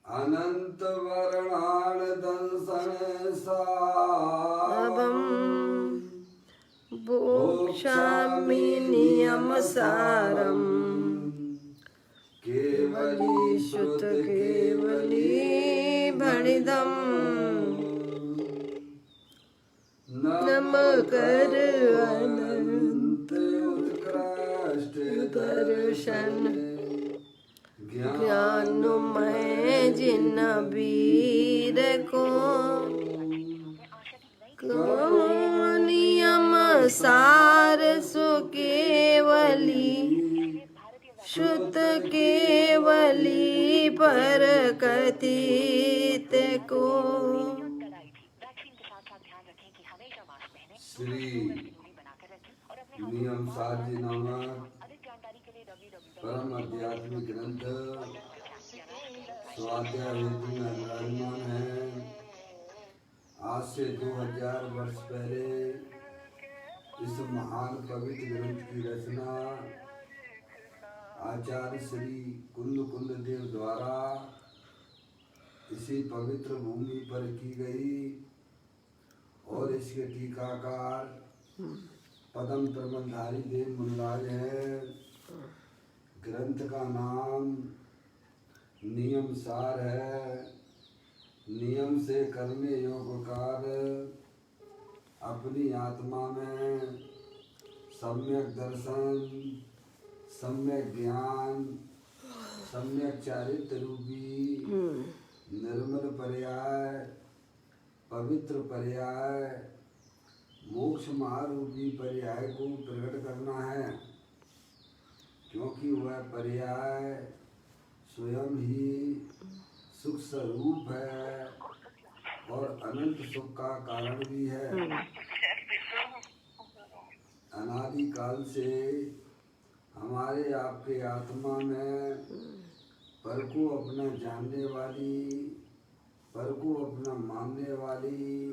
अनंत वर्णान दंसन सावम भोक्षामि नियमसारम केवली श्रुत केवली भणिदम नम कर अनंत उत्कृष्ट दर्शन ज्ञानमय जिन वीर को नियम सार सु केवली श्रुत केवली पर कथित को श्री नियम सार जी नामक परम आध्यात्मिक ग्रंथ स्वाध्याय हेतु में विराजमान है। आज से 2000 वर्ष पहले इस महान पवित्र ग्रंथ की रचना आचार्य श्री कुंद देव द्वारा इसी पवित्र भूमि पर की गई और इसके टीकाकार पदम प्रबंधधारी देव मुनिराज है। ग्रंथ का नाम नियम सार है। नियम से करने योग्य कार्य अपनी आत्मा में सम्यक दर्शन, सम्यक ज्ञान, सम्यक चारित्र रूपी निर्मल पर्याय, पवित्र पर्याय, मोक्ष महारूपी पर्याय को प्रकट करना है, क्योंकि वह पर्याय स्वयं ही सुख स्वरूप है और अनंत सुख का कारण भी है। अनादि काल से हमारे आपके आत्मा में पर को अपना जानने वाली, पर को अपना मानने वाली,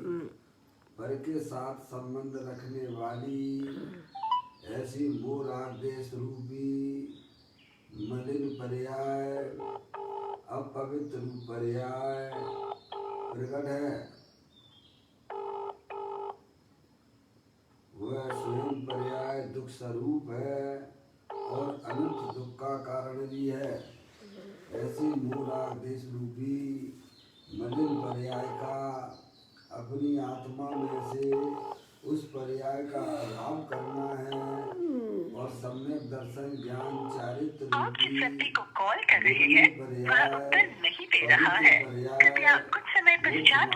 पर के साथ संबंध रखने वाली ऐसी मोह राग देश रूपी मलिन पर्याय, अपवित्र पर्याय प्रकट है। वह स्वयं पर्याय दुख स्वरूप है और अनंत दुख का कारण भी है। ऐसी मोह राग देश रूपी मलिन पर्याय का अपनी आत्मा में से उस पर्याय का अभाव करना है और सम्यक दर्शन ज्ञान चारित्र आप जिस व्यक्ति को कॉल कर रहे हैं वह उत्तर नहीं दे रहा है, कृपया कुछ समय पश्चात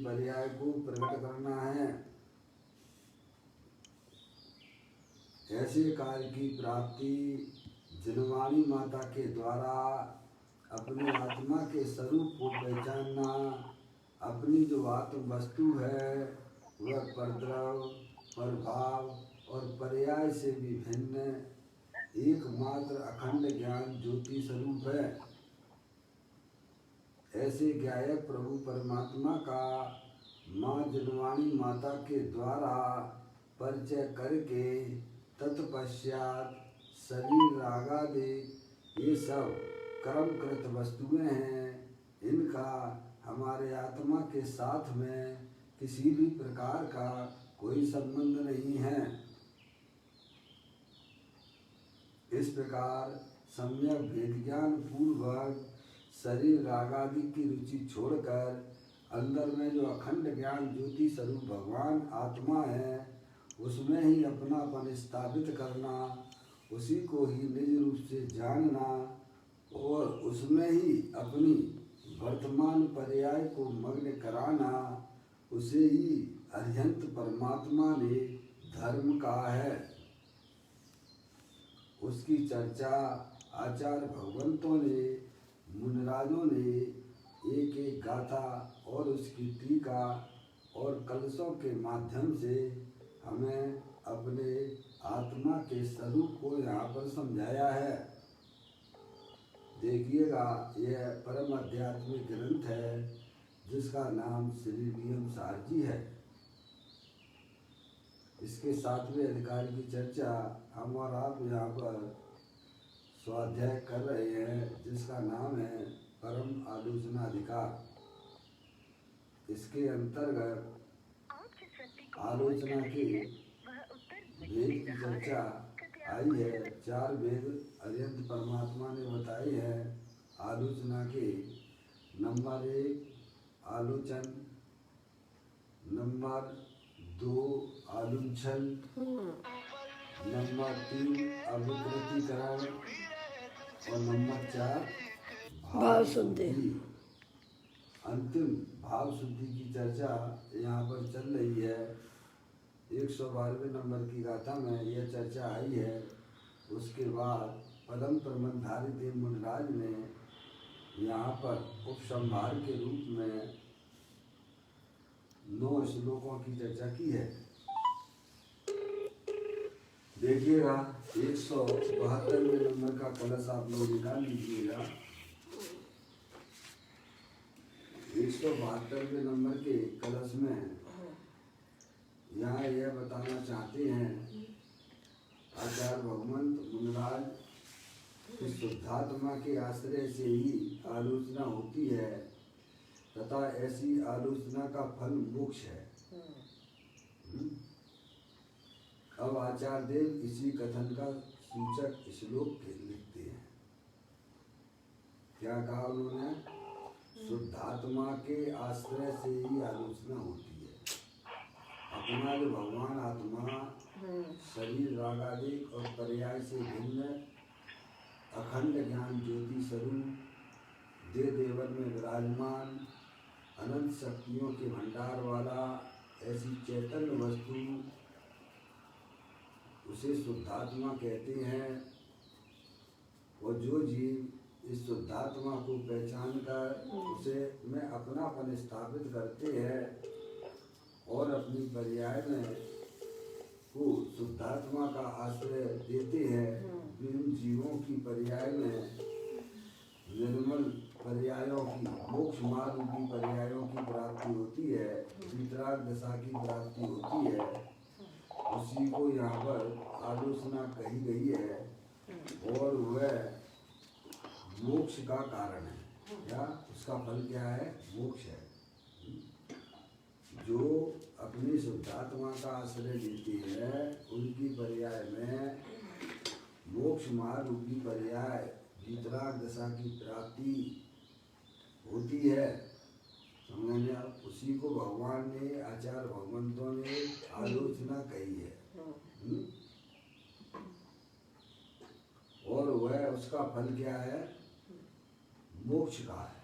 पर्याय को प्रकट करना है। ऐसे कार्य की प्राप्ति जनवाणी माता के द्वारा अपनी आत्मा के स्वरूप को पहचानना, अपनी जो आत्म वस्तु है वह परद्रव, प्रभाव और पर्याय से भी भिन्न एकमात्र अखंड ज्ञान ज्योति स्वरूप है। ऐसे ज्ञायक प्रभु परमात्मा का माँ जनवाणी माता के द्वारा परिचय करके तत्पश्चात शरीर रागादि ये सब कर्मकृत वस्तुएं हैं, इनका हमारे आत्मा के साथ में किसी भी प्रकार का कोई संबंध नहीं है। इस प्रकार सम्यक भेद ज्ञान पूर्वक शरीर रागादि की रुचि छोड़कर अंदर में जो अखंड ज्ञान ज्योति स्वरूप भगवान आत्मा है उसमें ही अपनापन स्थापित करना, उसी को ही निज रूप से जानना और उसमें ही अपनी वर्तमान पर्याय को मग्न कराना, उसे ही अरिहंत परमात्मा ने धर्म कहा है। उसकी चर्चा आचार्य भगवंतों ने, मुनिराजों ने एक एक गाथा और उसकी टीका और कलशों के माध्यम से हमें अपने आत्मा के स्वरूप को यहाँ पर समझाया है। देखिएगा, यह परम आध्यात्मिक ग्रंथ है जिसका नाम श्री नियम सार जी है। इसके 7वें अधिकार की चर्चा हम और आप यहाँ पर स्वाध्याय कर रहे हैं, जिसका नाम है परम आलोचना अधिकार। इसके अंतर्गत आलोचना के वेद की चर्चा आई है। 4 वेद अरिहंत परमात्मा ने बताए हैं। आलोचना के नंबर 1 आलोचन, नंबर 2 आलुंछन, नंबर 3 अभिकृतिकरण और नंबर 4 भाव शुद्धि। अंतिम भाव शुद्धि की चर्चा यहाँ पर चल रही है। 112वें नंबर की गाथा में यह चर्चा आई है। उसके बाद पदम प्रबंधधारी देव मुनिराज ने यहाँ पर उपसंहार के रूप में 9 श्लोकों की चर्चा की है। देखिएगा 172वें नंबर का कलश आप लोग निकाल लीजिएगा। 172वें नंबर के कलश में यहाँ यह बताना चाहते हैं आचार्य भगवंत मुनिराज कि शुद्धात्मा के आश्रय से ही आलोचना होती है तथा ऐसी आलोचना का फल मोक्ष है। अब आचार्य देव इसी कथन का सूचक श्लोक लिखते हैं। क्या कहा उन्होंने? शुद्धात्मा के आश्रय से ही आलोचना होती है। अपना जो भगवान आत्मा शरीर रागादिक और पर्याय से भिन्न अखंड ज्ञान ज्योति स्वरूप देव देवन में विराजमान अनंत शक्तियों के भंडार वाला ऐसी चैतन्य वस्तु उसे शुद्धात्मा कहते हैं। और जो जीव इस शुद्धात्मा को पहचान कर उसे में अपनापन स्थापित करते हैं और अपनी पर्याय में को शुद्धात्मा का आश्रय देते हैं, उन जीवों की पर्याय में निर्मल पर्यायों की मोक्ष मार्ग की पर्यायों की प्राप्ति होती है, वितराग दशा की प्राप्ति होती है। उसी को यहाँ पर आलोचना कही गई है और वह मोक्ष का कारण है। क्या उसका फल क्या है? मोक्ष है। जो अपनी शुद्धात्मा का आश्रय लेती है उनकी पर्याय में मोक्ष मार्ग की पर्याय वितराग दशा की प्राप्ति होती है। समझने आप? उसी को भगवान ने आचार्य भगवंतों ने आलोचना कही है। और वह उसका फल क्या है? मोक्ष का है।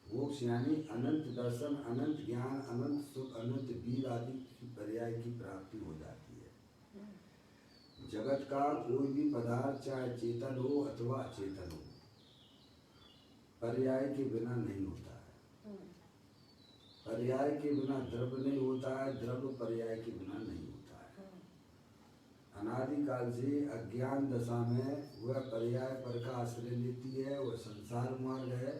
मोक्ष यानी अनंत दर्शन, अनंत ज्ञान, अनंत सुख, अनंत वीर आदि की पर्याय की प्राप्ति हो जाती है। जगत का कोई भी पदार्थ चाहे चेतन हो अथवा अचेतन हो पर्याय के बिना नहीं होता है। पर्याय के बिना द्रव्य नहीं होता है, द्रव्य पर्याय के बिना नहीं होता है। अनादिकाल से अज्ञान दशा में वह पर्याय पर का आश्रय लेती है, वह संसार मार्ग है।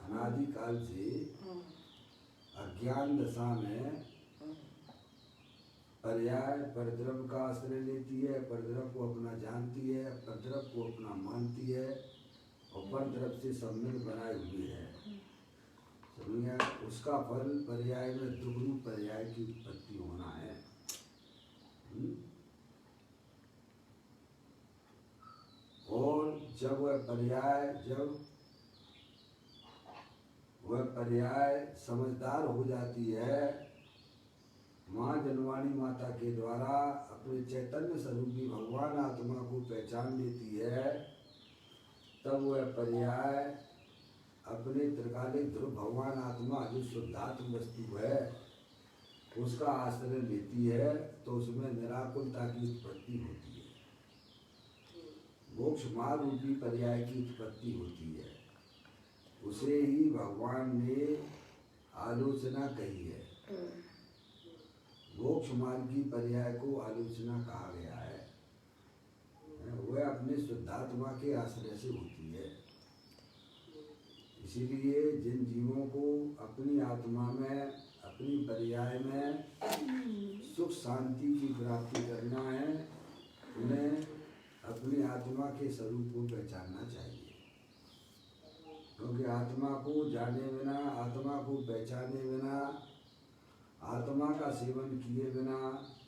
अनादिकाल से अज्ञान दशा में पर्याय परद्रव्य का आश्रय लेती है, परद्रव्य को अपना जानती है, परद्रव्य को अपना मानती है और परद्रव्य से संबंध बनाए हुए है। समझिए? उसका फल पर्याय में दुगनी पर्याय की उत्पत्ति होना है। और जब वह पर्याय समझदार हो जाती है, माँ जनवाणी माता के द्वारा अपने चैतन्य स्वरूपी भगवान आत्मा को पहचान लेती है, तब वह पर्याय अपने त्रिकालिक ध्रुव भगवान आत्मा जो शुद्धात्म वस्तु है उसका आश्रय लेती है, तो उसमें निराकुलता की उत्पत्ति होती है। मोक्ष मार्ग रूपी पर्याय की उत्पत्ति होती है। उसे ही भगवान ने आलोचना कही है। मोक्ष मार्ग की पर्याय को आलोचना कहा गया है। वह अपने शुद्धात्मा के आश्रय से होती है। इसीलिए जिन जीवों को अपनी आत्मा में, अपनी पर्याय में सुख शांति की प्राप्ति करना है, उन्हें अपनी आत्मा के स्वरूप को पहचानना चाहिए। क्योंकि आत्मा को जाने बिना, आत्मा को पहचाने बिना, आत्मा का सेवन किए बिना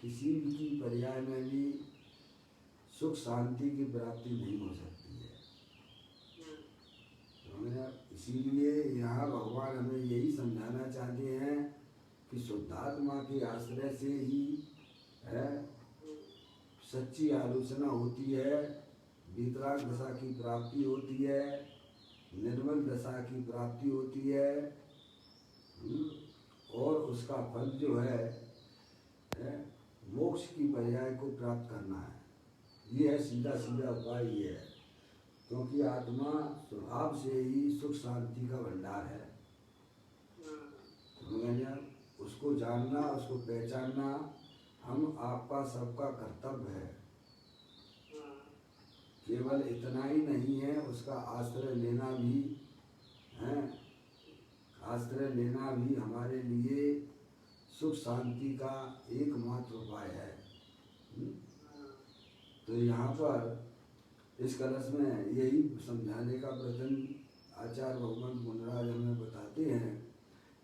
किसी भी पर्याय में भी सुख शांति की प्राप्ति नहीं हो सकती है। इसीलिए यहाँ भगवान हमें यही समझाना चाहते हैं कि शुद्धात्मा के आश्रय से ही सच्ची आलोचना होती है, वितराग दशा की प्राप्ति होती है, निर्मल दशा की प्राप्ति होती है, और उसका फल जो है मोक्ष की पर्याय को प्राप्त करना है। ये है सीधा सीधा उपाय ये है, क्योंकि आत्मा स्वभाव से ही सुख शांति का भंडार है। उसको जानना, उसको पहचानना हम आपका सबका कर्तव्य है। केवल इतना ही नहीं है, उसका आश्रय लेना भी है, आश्रय लेना भी हमारे लिए सुख शांति का एकमात्र उपाय है। तो यहाँ पर इस कलश में यही समझाने का प्रयत्न आचार्य भगवान मुनराज हमें बताते हैं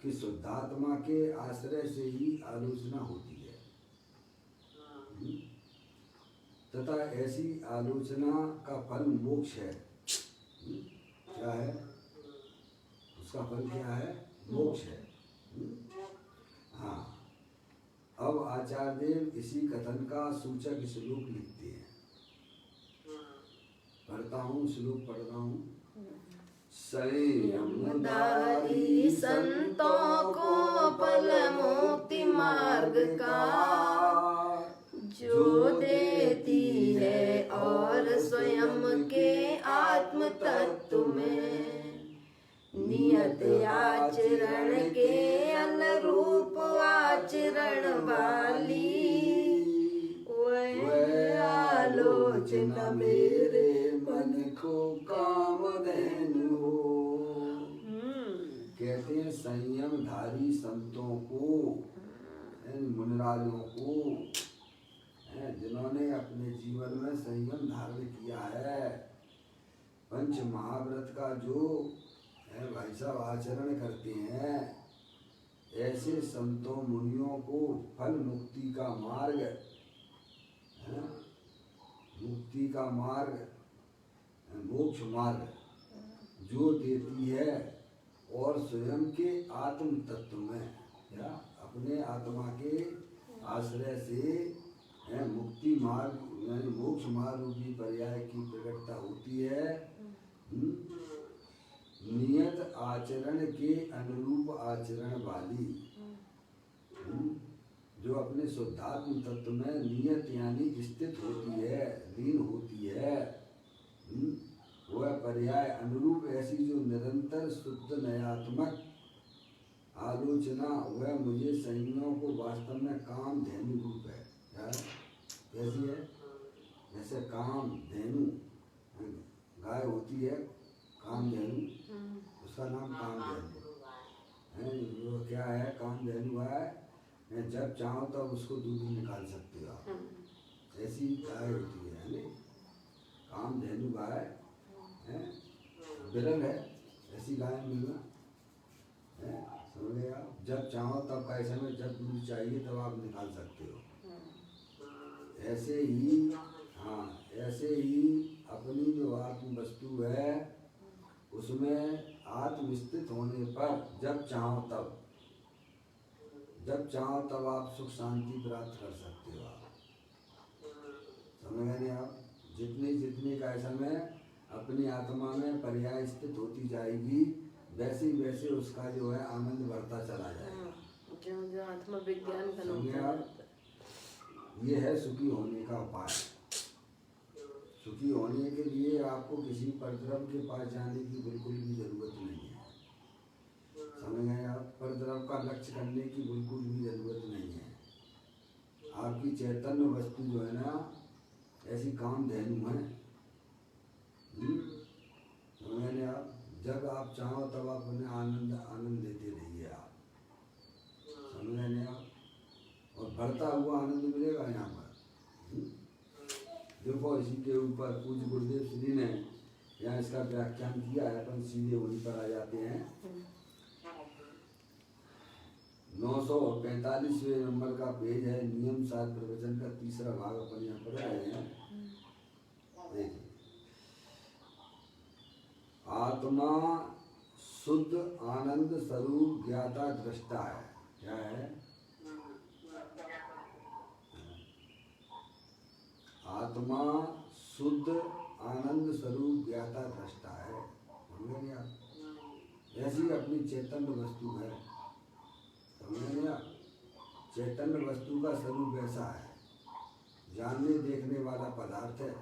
कि शुद्धात्मा के आश्रय से ही आलोचना होती है, तथा ऐसी आलोचना का फल मोक्ष है। क्या है उसका फल? क्या है? मोक्ष है। हाँ, अब आचार्य देव इसी कथन का सूचक श्लोक लिखते हैं। पढ़ता हूँ, श्लोक पढ़ रहा हूँ। संयमधारी संतों को फल मुक्ति मार्ग का जो देती है, और स्वयं के आत्म तत्व में नियत आचरण के अनुरूप आचरण वाली वह आलोचना मेरे मन को कामधेनु हो। कहते हैं संयमधारी संतों को, मुनिराजों को, जिन्होंने अपने जीवन में संयम धारण किया है, पंच महाव्रत का जो भाई साहब आचरण करते हैं, ऐसे संतों मुनियों को फल मुक्ति का मार्ग, मुक्ति का मार्ग, मोक्ष मार्ग जो देती है, और स्वयं के आत्म तत्व में या अपने आत्मा के आश्रय से मुक्ति मार्ग यानी मोक्ष मार्ग रूपी पर्याय की प्रकटता होती है। नियत आचरण के अनुरूप आचरण वाली, जो अपने शुद्धात्म तत्व में नियत यानी स्थित होती है, लीन होती है, वह पर्याय अनुरूप ऐसी जो निरंतर शुद्ध नयात्मक आलोचना, वह मुझे संयमों को वास्तव में काम धेनु रूप है। कैसी है? जैसे काम धेनु गाय होती है, काम धेनु, उसका नाम काम धेनु है। वो क्या है? काम धेनु है, जब चाहो तब उसको दूध निकाल सकते हो आप, ऐसी गाय होती है। काम धेनु गाय है, विरल है ऐसी गाय मिलना, समझ गए आप? जब चाहो तब का समय, जब दूध चाहिए तब आप निकाल सकते हो। ऐसे ही, हाँ, ऐसे ही अपनी जो आत्म वस्तु है उसमें आत्मस्थित होने पर जब चाहो तब आप सुख शांति प्राप्त कर सकते हो। आप समझ गए आप? जितने का समय अपनी आत्मा में पर्याय स्थित होती जाएगी, वैसे वैसे उसका जो है आनंद बढ़ता चला जाएगा। जो आत्मा विज्ञान का ये है सुखी होने का उपाय। सुखी होने के लिए आपको किसी परद्रव के पास जाने की बिल्कुल भी जरूरत नहीं है। समझ गए आप? परद्रव का लक्ष्य करने की बिल्कुल भी जरूरत नहीं है। आपकी चैतन्य वस्तु जो है ना, ऐसी काम धेनु है। समझ गए आप? जब आप चाहो तब आप उन्हें आनंद देते रहिए आप। समझ गए आप? और बढ़ता हुआ आनंद मिलेगा यहाँ पर। देखो इसी के ऊपर पूज्य गुरुदेव श्री ने यहाँ इसका व्याख्यान किया है, अपन सीधे वहीं पर आ जाते हैं। 945वें नंबर का पेज है, नियम 7 प्रवचन का तीसरा भाग अपन यहाँ पढ़ रहे हैं। देखिए, आत्मा शुद्ध आनंद स्वरूप ज्ञाता दृष्टा है। क्या है? आत्मा शुद्ध आनंद स्वरूप ज्ञाता दृष्टा है। समझेंगे आप? ऐसी अपनी चैतन्य वस्तु है। समझेंगे आप? चैतन्य वस्तु का स्वरूप ऐसा है, जानने देखने वाला पदार्थ है।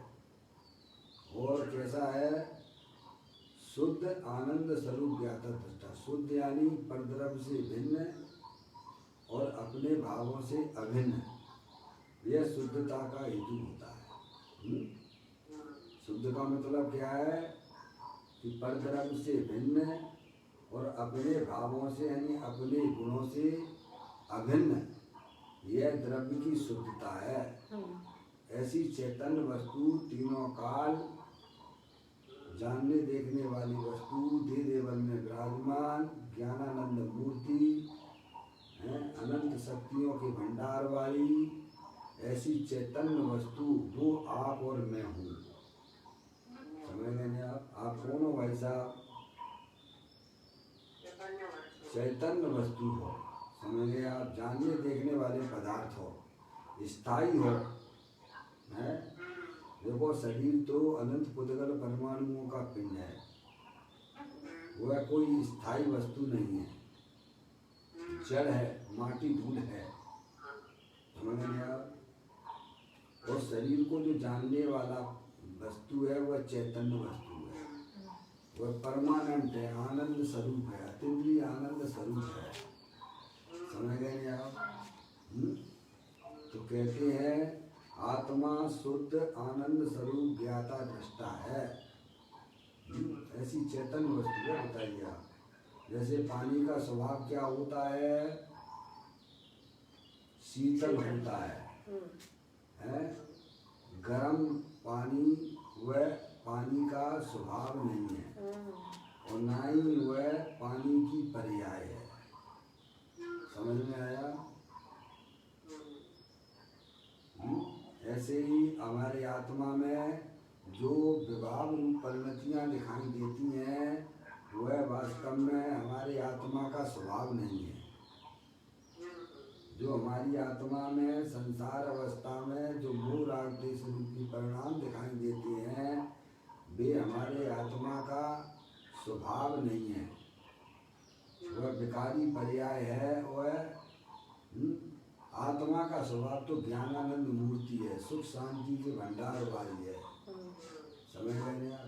और कैसा है? शुद्ध आनंद स्वरूप ज्ञाता दृष्टा। शुद्ध यानी परद्रव्य से भिन्न और अपने भावों से अभिन्न, यह शुद्धता का हेतु होता है। शुद्ध का मतलब क्या है? कि परद्रव्य से भिन्न और अपने भावों से यानी अपने गुणों से अभिन्न, यह द्रव्य की शुद्धता है। ऐसी चैतन्य वस्तु तीनों काल जानने देखने वाली वस्तु, दे देवन में विराजमान ज्ञानानंद मूर्ति है, अनंत शक्तियों के भंडार वाली ऐसी चैतन्य वस्तु, वो आप और मैं हूँ। समझ लेंगे आप कौन हो भाई साहब? चैतन्य वस्तु हो। समझे आप? जानने देखने वाले पदार्थ हो, स्थायी हो। है? देखो, शरीर तो अनंत पुद्गल परमाणुओं का पिंड है, वह कोई स्थायी वस्तु नहीं है, जड़ है, माटी धूल है। समझ रहे आप? और शरीर को जो जानने वाला वस्तु है वह चैतन्य वस्तु है, वह परमानेंट है, आनंद स्वरूप है, अतीन्द्रिय आनंद स्वरूप है। समझ गए आप? तो कहते हैं आत्मा शुद्ध आनंद स्वरूप ज्ञाता दृष्टा है। ऐसी चैतन्य वस्तु है। बताइए आप, जैसे पानी का स्वभाव क्या होता है? शीतल होता है? गर्म पानी वह पानी का स्वभाव नहीं है, और ना ही वह पानी की पर्याय है। समझ में आया? ऐसे ही हमारे आत्मा में जो विभाव रूप परिणतियाँ दिखाई देती हैं, वह वास्तव में हमारी आत्मा का स्वभाव नहीं है। जो हमारी आत्मा में संसार अवस्था में जो मोह राग द्वेष रूपी परिणाम दिखाई देते हैं, वे हमारे आत्मा का स्वभाव नहीं है, वह विकारी पर्याय है। वह आत्मा का स्वभाव तो ज्ञानानंद मूर्ति है, सुख शांति के भंडार वाली है। समझ रहे हैं?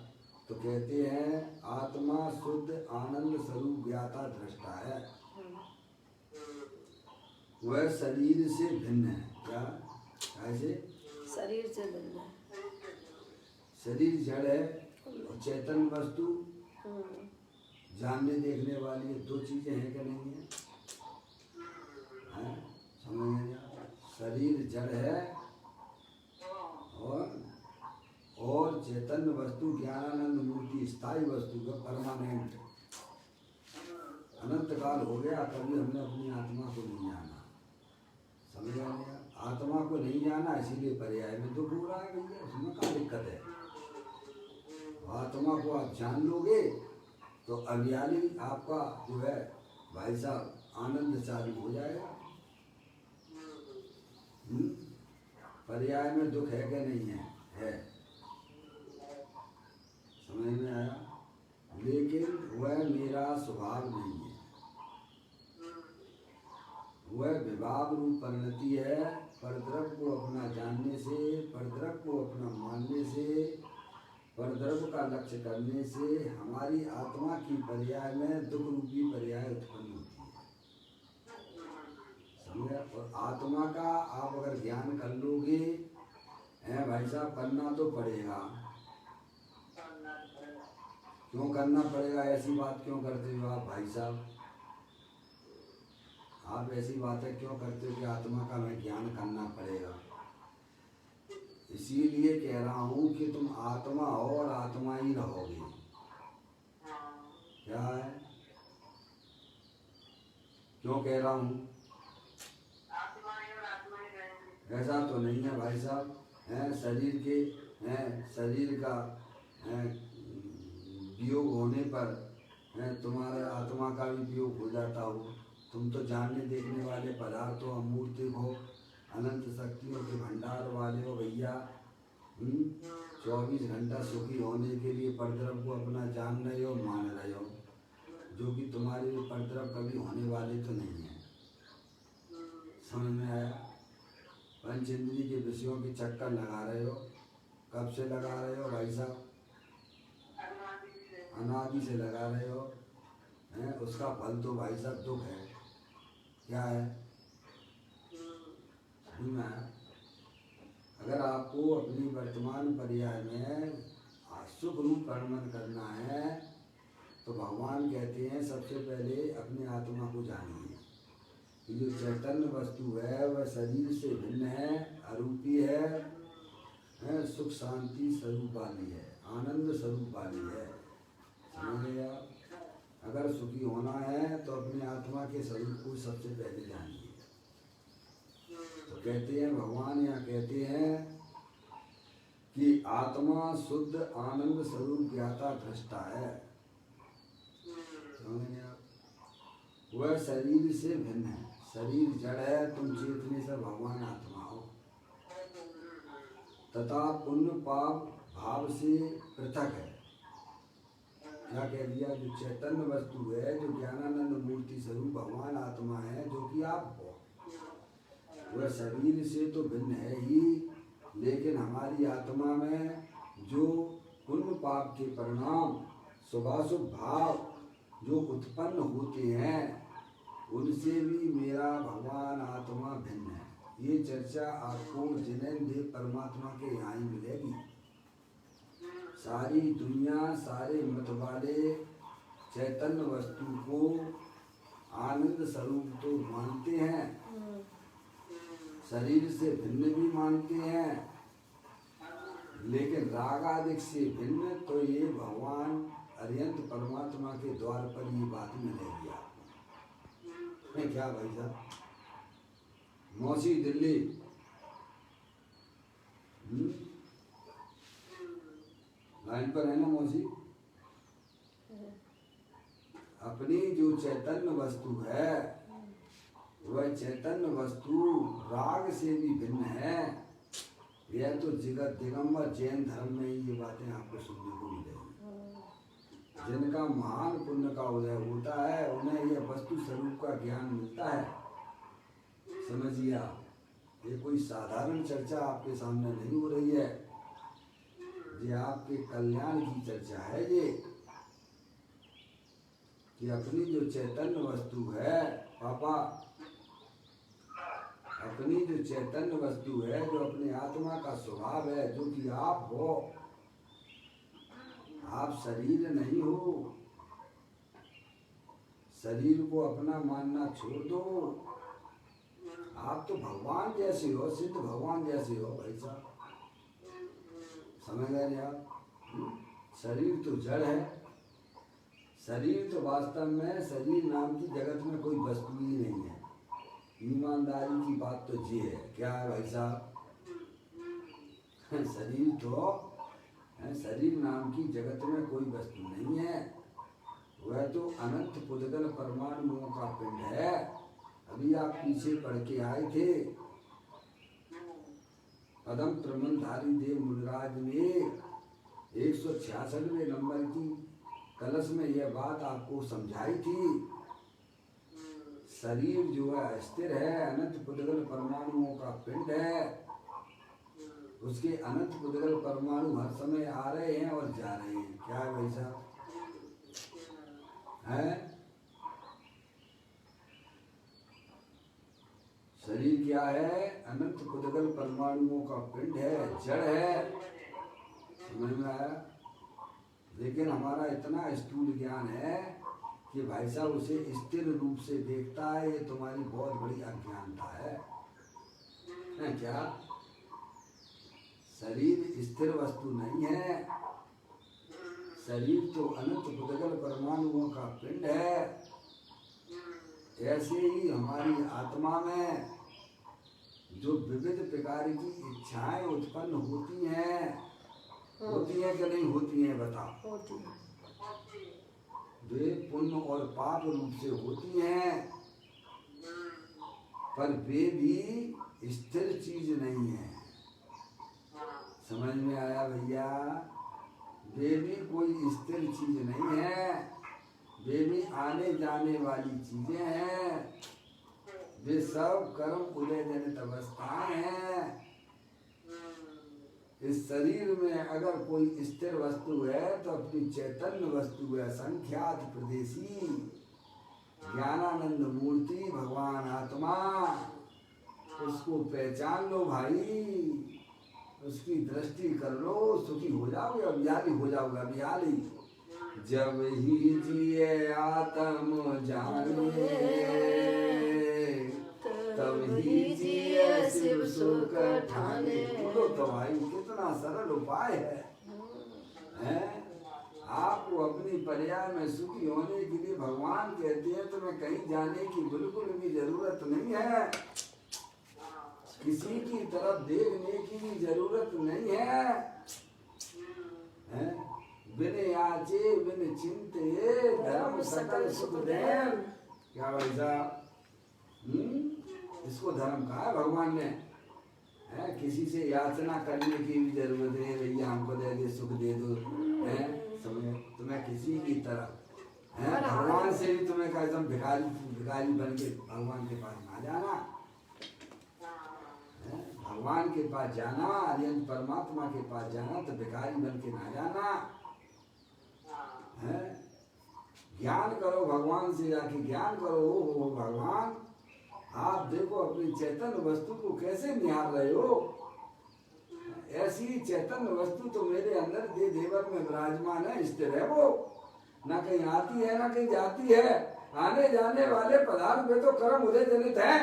तो कहते हैं आत्मा शुद्ध आनंद स्वरूप ज्ञाता दृष्टा है, वह शरीर से भिन्न है। क्या? ऐसे शरीर से भिन्न है। शरीर जड़ है और चैतन्य वस्तु जानने देखने वाली, दो चीजें हैं कि नहीं है? समझ? शरीर जड़ है और चैतन्य वस्तु ज्ञानानंद मूर्ति स्थायी वस्तु का परमानेंट। अनंत काल हो गया, कभी हमने अपनी आत्मा को नहीं जाना। समझ गए? आत्मा को नहीं जाना, इसीलिए पर्याय में दुख हो रहा है भैया। उसमें क्या दिक्कत है? आत्मा को आप जान लोगे तो अभियाली आपका जो है भाई साहब आनंद चालू हो जाएगा। पर्याय में दुख है कि नहीं है? है। समझ में आया? लेकिन वह मेरा स्वभाव नहीं है, वह विभाव रूप परिणति है। परद्रव्य को अपना जानने से, परद्रव्य को अपना मानने से, परद्रव्य का लक्ष्य करने से हमारी आत्मा की पर्याय में दुख रूपी पर्याय उत्पन्न होती है। समझे? और आत्मा का आप अगर ज्ञान कर लोगे, है भाई साहब, करना तो पड़ेगा। क्यों करना पड़ेगा? ऐसी बात क्यों करते हो आप भाई साहब? आप ऐसी बातें क्यों करते हो कि आत्मा का हमें ज्ञान करना पड़ेगा? इसीलिए कह रहा हूँ कि तुम आत्मा हो और आत्मा ही रहोगे। क्या है, क्यों कह रहा हूँ? ऐसा तो नहीं है भाई साहब, शरीर का वियोग होने पर तुम्हारे आत्मा का भी वियोग हो जाता हो। तुम तो जानने देखने वाले पदार्थ हो, अमूर्त हो, अनंत शक्तियों के भंडार वाले हो भैया। 24 घंटा सुखी होने के लिए परद्रव को अपना जान रहे हो, मान रहे हो, जो कि तुम्हारे परद्रव कभी होने वाले तो नहीं है। समझ में आया? पंच इंद्रिय के विषयों के चक्कर लगा रहे हो। कब से लगा रहे हो भाई साहब? अनादि से लगा रहे हो। उसका फल तो भाई साहब दुख है। क्या है? अगर आपको अपनी वर्तमान पर्याय में सुख रूप वर्णन करना है तो भगवान कहते हैं सबसे पहले अपने आत्मा को जानिए। जो चैतन्य वस्तु है वह शरीर से भिन्न है, अरूपी है, सुख शांति स्वरूप वाली है, आनंद स्वरूप वाली है। समझ गए आप? अगर सुखी होना है तो अपने आत्मा के स्वरूप को सबसे पहले जानिए। तो कहते हैं भगवान यहाँ कहते हैं कि आत्मा शुद्ध आनंद स्वरूप ज्ञाता दृष्टा है। समझ गए आप? वह शरीर से भिन्न है। शरीर जड़ है, तुम चेतने से भगवान आत्मा हो, तथा पुण्य पाप भाव से पृथक है। क्या कह दिया? जो चैतन्य वस्तु है, जो ज्ञानानंद मूर्ति स्वरूप भगवान आत्मा है, जो कि आप हो, वह शरीर से तो भिन्न है ही, लेकिन हमारी आत्मा में जो पुण्य पाप के परिणाम शुभाशुभ भाव जो उत्पन्न होते हैं उनसे भी मेरा भगवान आत्मा भिन्न है। ये चर्चा आपको जिनेंद्र परमात्मा के यहाँ ही मिलेगी। सारी दुनिया, सारे मत वाले चैतन्य वस्तु को आनंद स्वरूप तो मानते हैं, शरीर से भिन्न भी मानते हैं, लेकिन रागादिक से भिन्न तो ये भगवान अरिहंत परमात्मा के द्वार पर ये बात मिलेगी आपको। क्या भाई साहब? मौसी दिल्ली, लाइन पर है ना मौसी? अपनी जो चैतन्य वस्तु है वह चैतन्य वस्तु राग से भी भिन्न है। यह तो जगत दिगंबर जैन धर्म में ये बातें आपको सुनने को मिलेगी। जिनका महान पुण्य का उदय होता है उन्हें यह वस्तु स्वरूप का ज्ञान मिलता है। समझिए आप, ये कोई साधारण चर्चा आपके सामने नहीं हो रही है, ये आपके कल्याण की चर्चा है। ये कि अपनी जो चैतन्य वस्तु है पापा, अपनी जो चैतन्य वस्तु है, जो अपने आत्मा का स्वभाव है, जो कि आप हो, आप शरीर नहीं हो। शरीर को अपना मानना छोड़ दो। आप तो भगवान जैसे हो, सिद्ध भगवान जैसे हो भाई साहब। समझ गए आप? शरीर तो जड़ है। शरीर तो वास्तव में शरीर नाम की जगत में कोई वस्तु ही नहीं है। ईमानदारी की बात तो ये है। क्या है भाई साहब? शरीर तो शरीर नाम की जगत में कोई वस्तु नहीं है। वह तो अनंत पुद्गल परमाणुओं का पिंड है। अभी आप पीछे पढ़ के आए थे, पदम प्रमंधारी देव मुनिराज ने 166वें नंबर की कलश में यह बात आपको समझाई थी। शरीर जो है अस्थिर है, अनंत पुद्गल परमाणुओं का पिंड है। उसके अनंत पुद्गल परमाणु हर समय आ रहे हैं और जा रहे हैं। क्या है भाई साहब? है शरीर क्या है? अनंत पुद्गल परमाणुओं का पिंड है, जड़ है। समझ में आया? लेकिन हमारा इतना स्थूल ज्ञान है कि भाई साहब उसे स्थिर रूप से देखता है। ये तुम्हारी बहुत बड़ी अज्ञानता है क्या? शरीर स्थिर वस्तु नहीं है। शरीर तो अनंत पुद्गल परमाणुओं का पिंड है। ऐसे ही हमारी आत्मा में जो विविध प्रकार की इच्छाएं उत्पन्न होती हैं कि नहीं होती हैं बताओ? होती है। वे पुण्य और पाप रूप से होती हैं, पर वे भी स्थिर चीज नहीं है। समझ में आया भैया? वे भी कोई स्थिर चीज नहीं है, वे भी आने जाने वाली चीजें हैं। वे सब कर्म उदय जनित अवस्थाएं हैं। इस शरीर में अगर कोई स्थिर वस्तु है तो अपनी चैतन्य वस्तु है, संख्यात प्रदेशी ज्ञानानंद मूर्ति भगवान आत्मा। उसको पहचान लो भाई, उसकी दृष्टि कर लो, सुखी हो जाओगे, अभियाली हो जाओगे, अभियाली। जब ही जिए आत्म जाने तब ही जिए शिव सुख ठाने। बोलो तो भाई, कितना सरल उपाय है? आपको अपनी पर्याय में सुखी होने के लिए भगवान कहते हैं तुम्हें कहीं जाने की बिल्कुल भी जरूरत नहीं है, किसी की तरफ देखने की भी जरूरत नहीं है। बिन याचे बिन चिंते धर्म सकल सुख देव। क्या भाई साहब? इसको धर्म कहा है भगवान ने। किसी से याचना करने की भी जरूरत है, भैया हमको दे दे, सुख दे दो। समझे? तुम्हें किसी की तरफ भगवान से भी तुम्हें कैसे भिखारी बन के भगवान के पास ना जाना। भगवान के पास जाना, अरिहंत परमात्मा के पास जाना तो भिखारी बन के ना जाना है। ज्ञान करो, भगवान से जाके ज्ञान करो। हो भगवान, आप देखो अपनी चैतन्य वस्तु को कैसे निहार रहे हो। ऐसी चैतन्य वस्तु तो मेरे अंदर दे देवर में विराजमान है, स्थिर है। वो ना कहीं आती है ना कहीं जाती है। आने जाने वाले पदार्थ में तो कर्म उदय जनित है।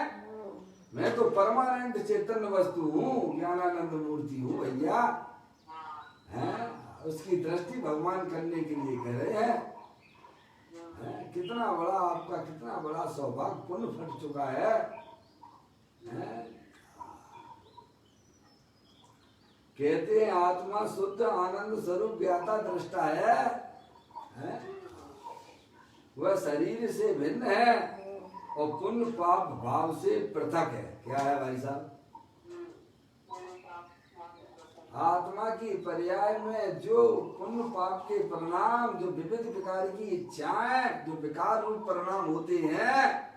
मैं तो परमानेंट चैतन्य वस्तु हूँ, ज्ञानानंद मूर्ति हूँ भैया। उसकी दृष्टि भगवान करने के लिए कह रहे हैं। कितना बड़ा आपका, कितना बड़ा सौभाग्य पुण्य फट चुका है। कहते हैं आत्मा शुद्ध आनंद स्वरूप ज्ञाता दृष्टा है। वह शरीर से भिन्न है और पुण्य पाप भाव से पृथक है। क्या है भाई साहब? आत्मा की पर्याय में जो पुण्य पाप के परिणाम, जो विविध प्रकार की इच्छाएं, जो विकार रूप परिणाम होते हैं,